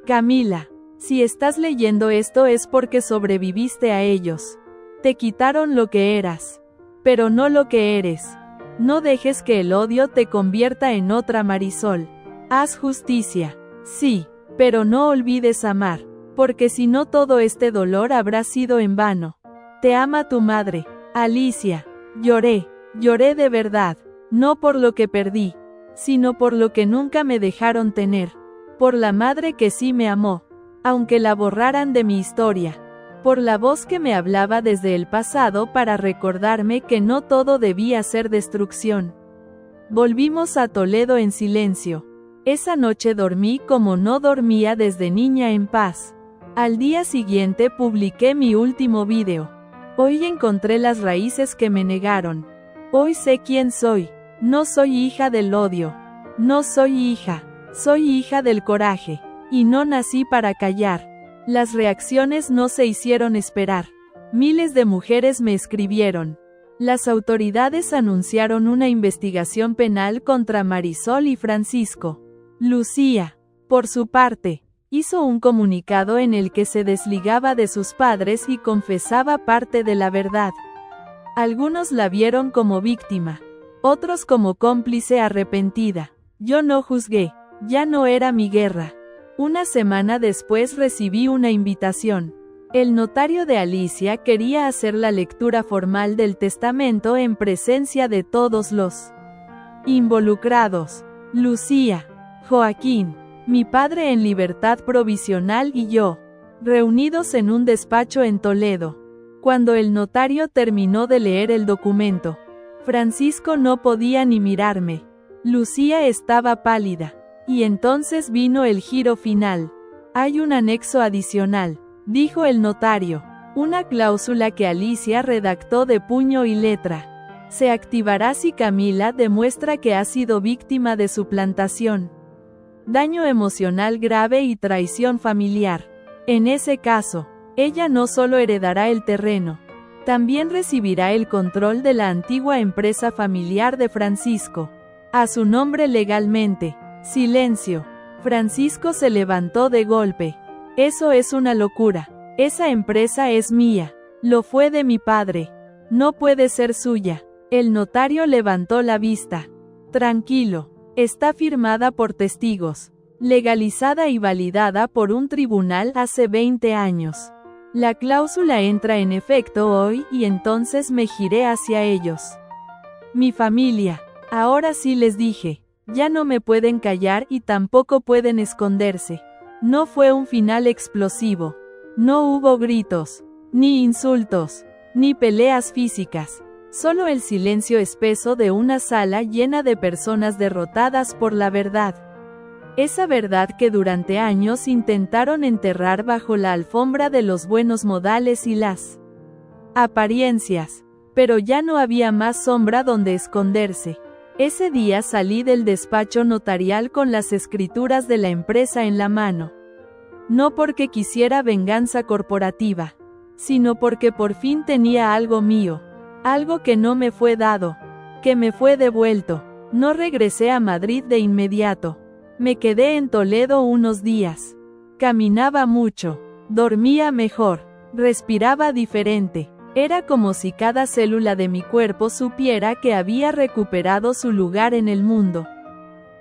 Camila, si estás leyendo esto es porque sobreviviste a ellos. Te quitaron lo que eras, pero no lo que eres. No dejes que el odio te convierta en otra Marisol. Haz justicia, sí, pero no olvides amar, porque si no todo este dolor habrá sido en vano. Te ama tu madre, Alicia. Lloré de verdad, no por lo que perdí, sino por lo que nunca me dejaron tener, por la madre que sí me amó, aunque la borraran de mi historia, por la voz que me hablaba desde el pasado para recordarme que no todo debía ser destrucción. Volvimos a Toledo en silencio. Esa noche dormí como no dormía desde niña, en paz. Al día siguiente publiqué mi último video. Hoy encontré las raíces que me negaron. Hoy sé quién soy. No soy hija del odio. No soy hija. Soy hija del coraje. Y no nací para callar. Las reacciones no se hicieron esperar. Miles de mujeres me escribieron. Las autoridades anunciaron una investigación penal contra Marisol y Francisco. Lucía, por su parte, hizo un comunicado en el que se desligaba de sus padres y confesaba parte de la verdad. Algunos la vieron como víctima, otros como cómplice arrepentida. Yo no juzgué, ya no era mi guerra. Una semana después recibí una invitación. El notario de Alicia quería hacer la lectura formal del testamento en presencia de todos los involucrados. Lucía, Joaquín, mi padre en libertad provisional y yo, reunidos en un despacho en Toledo. Cuando el notario terminó de leer el documento, Francisco no podía ni mirarme. Lucía estaba pálida. Y entonces vino el giro final. Hay un anexo adicional, dijo el notario, una cláusula que Alicia redactó de puño y letra. Se activará si Camila demuestra que ha sido víctima de suplantación, daño emocional grave y traición familiar. En ese caso, ella no solo heredará el terreno, también recibirá el control de la antigua empresa familiar de Francisco, a su nombre legalmente. Silencio. Francisco se levantó de golpe. Eso es una locura. Esa empresa es mía. Lo fue de mi padre. No puede ser suya. El notario levantó la vista. Tranquilo. Está firmada por testigos, legalizada y validada por un tribunal hace 20 años. La cláusula entra en efecto hoy y entonces me giré hacia ellos. Mi familia. Ahora sí les dije. Ya no me pueden callar y tampoco pueden esconderse. No fue un final explosivo. No hubo gritos, ni insultos, ni peleas físicas. Solo el silencio espeso de una sala llena de personas derrotadas por la verdad. Esa verdad que durante años intentaron enterrar bajo la alfombra de los buenos modales y las apariencias. Pero ya no había más sombra donde esconderse. Ese día salí del despacho notarial con las escrituras de la empresa en la mano. No porque quisiera venganza corporativa, sino porque por fin tenía algo mío. Algo que no me fue dado, que me fue devuelto. No regresé a Madrid de inmediato. Me quedé en Toledo unos días. Caminaba mucho, dormía mejor, respiraba diferente. Era como si cada célula de mi cuerpo supiera que había recuperado su lugar en el mundo.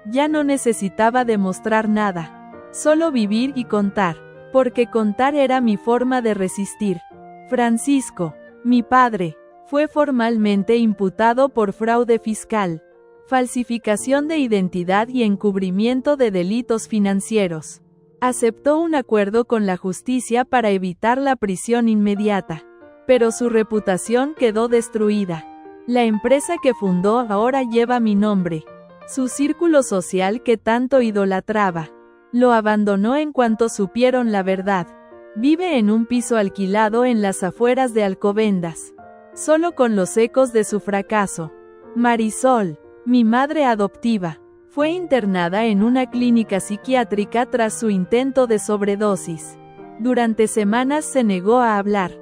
Ya no necesitaba demostrar nada, solo vivir y contar, porque contar era mi forma de resistir. Francisco, mi padre, fue formalmente imputado por fraude fiscal, falsificación de identidad y encubrimiento de delitos financieros. Aceptó un acuerdo con la justicia para evitar la prisión inmediata. Pero su reputación quedó destruida. La empresa que fundó ahora lleva mi nombre. Su círculo social que tanto idolatraba, lo abandonó en cuanto supieron la verdad. Vive en un piso alquilado en las afueras de Alcobendas, solo con los ecos de su fracaso. Marisol, mi madre adoptiva, fue internada en una clínica psiquiátrica tras su intento de sobredosis. Durante semanas se negó a hablar.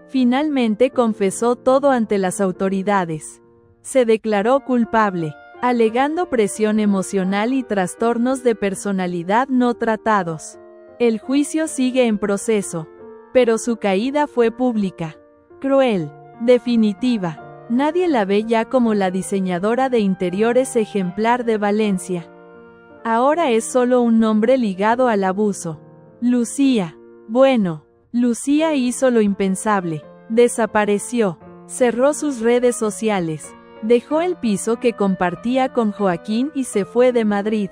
Finalmente confesó todo ante las autoridades. Se declaró culpable, alegando presión emocional y trastornos de personalidad no tratados. El juicio sigue en proceso, pero su caída fue pública, cruel, definitiva. Nadie la ve ya como la diseñadora de interiores ejemplar de Valencia. Ahora es solo un nombre ligado al abuso. Lucía. Bueno, Lucía hizo lo impensable. Desapareció. Cerró sus redes sociales. Dejó el piso que compartía con Joaquín y se fue de Madrid.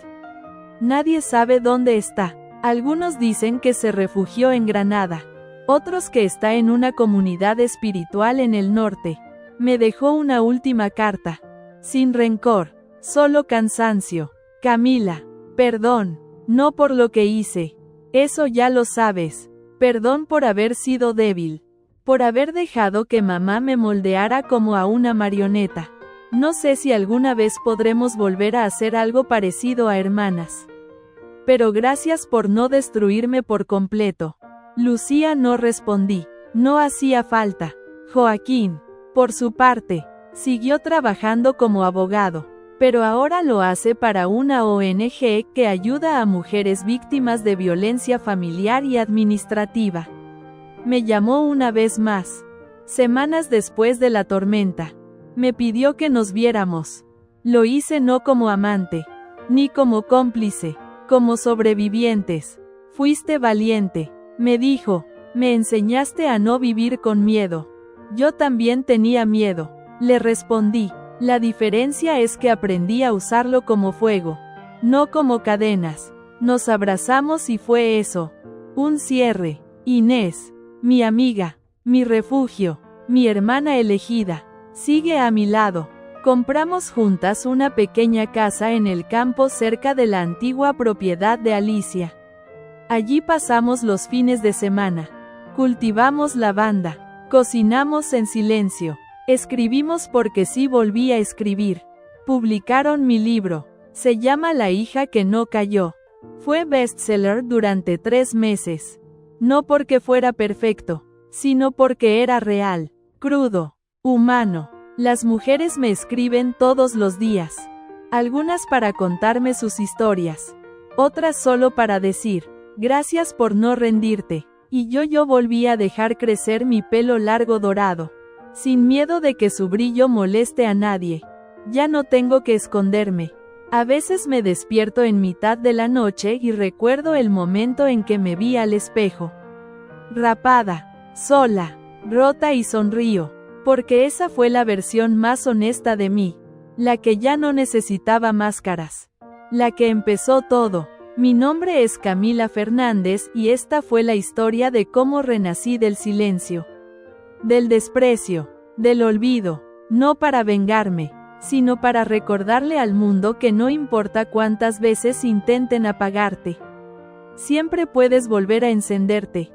Nadie sabe dónde está. Algunos dicen que se refugió en Granada. Otros que está en una comunidad espiritual en el norte. Me dejó una última carta. Sin rencor, solo cansancio. Camila, perdón, no por lo que hice. Eso ya lo sabes. Perdón por haber sido débil. Por haber dejado que mamá me moldeara como a una marioneta. No sé si alguna vez podremos volver a hacer algo parecido a hermanas. Pero gracias por no destruirme por completo. Lucía, no respondí. No hacía falta. Joaquín, por su parte, siguió trabajando como abogado. Pero ahora lo hace para una ONG que ayuda a mujeres víctimas de violencia familiar y administrativa. Me llamó una vez más, semanas después de la tormenta. Me pidió que nos viéramos. Lo hice no como amante, ni como cómplice, como sobrevivientes. Fuiste valiente, me dijo, me enseñaste a no vivir con miedo. Yo también tenía miedo, le respondí. La diferencia es que aprendí a usarlo como fuego, no como cadenas. Nos abrazamos y fue eso. Un cierre. Inés, mi amiga, mi refugio, mi hermana elegida, sigue a mi lado. Compramos juntas una pequeña casa en el campo cerca de la antigua propiedad de Alicia. Allí pasamos los fines de semana. Cultivamos lavanda, cocinamos en silencio. Escribimos porque sí, volví a escribir. Publicaron mi libro. Se llama La hija que no cayó. Fue bestseller durante 3 meses. No porque fuera perfecto, sino porque era real, crudo, humano. Las mujeres me escriben todos los días. Algunas para contarme sus historias. Otras solo para decir, gracias por no rendirte. Y yo volví a dejar crecer mi pelo largo dorado. Sin miedo de que su brillo moleste a nadie. Ya no tengo que esconderme. A veces me despierto en mitad de la noche y recuerdo el momento en que me vi al espejo. Rapada, sola, rota y sonrío, porque esa fue la versión más honesta de mí. La que ya no necesitaba máscaras. La que empezó todo. Mi nombre es Camila Fernández y esta fue la historia de cómo renací del silencio, del desprecio, del olvido, no para vengarme, sino para recordarle al mundo que no importa cuántas veces intenten apagarte, siempre puedes volver a encenderte.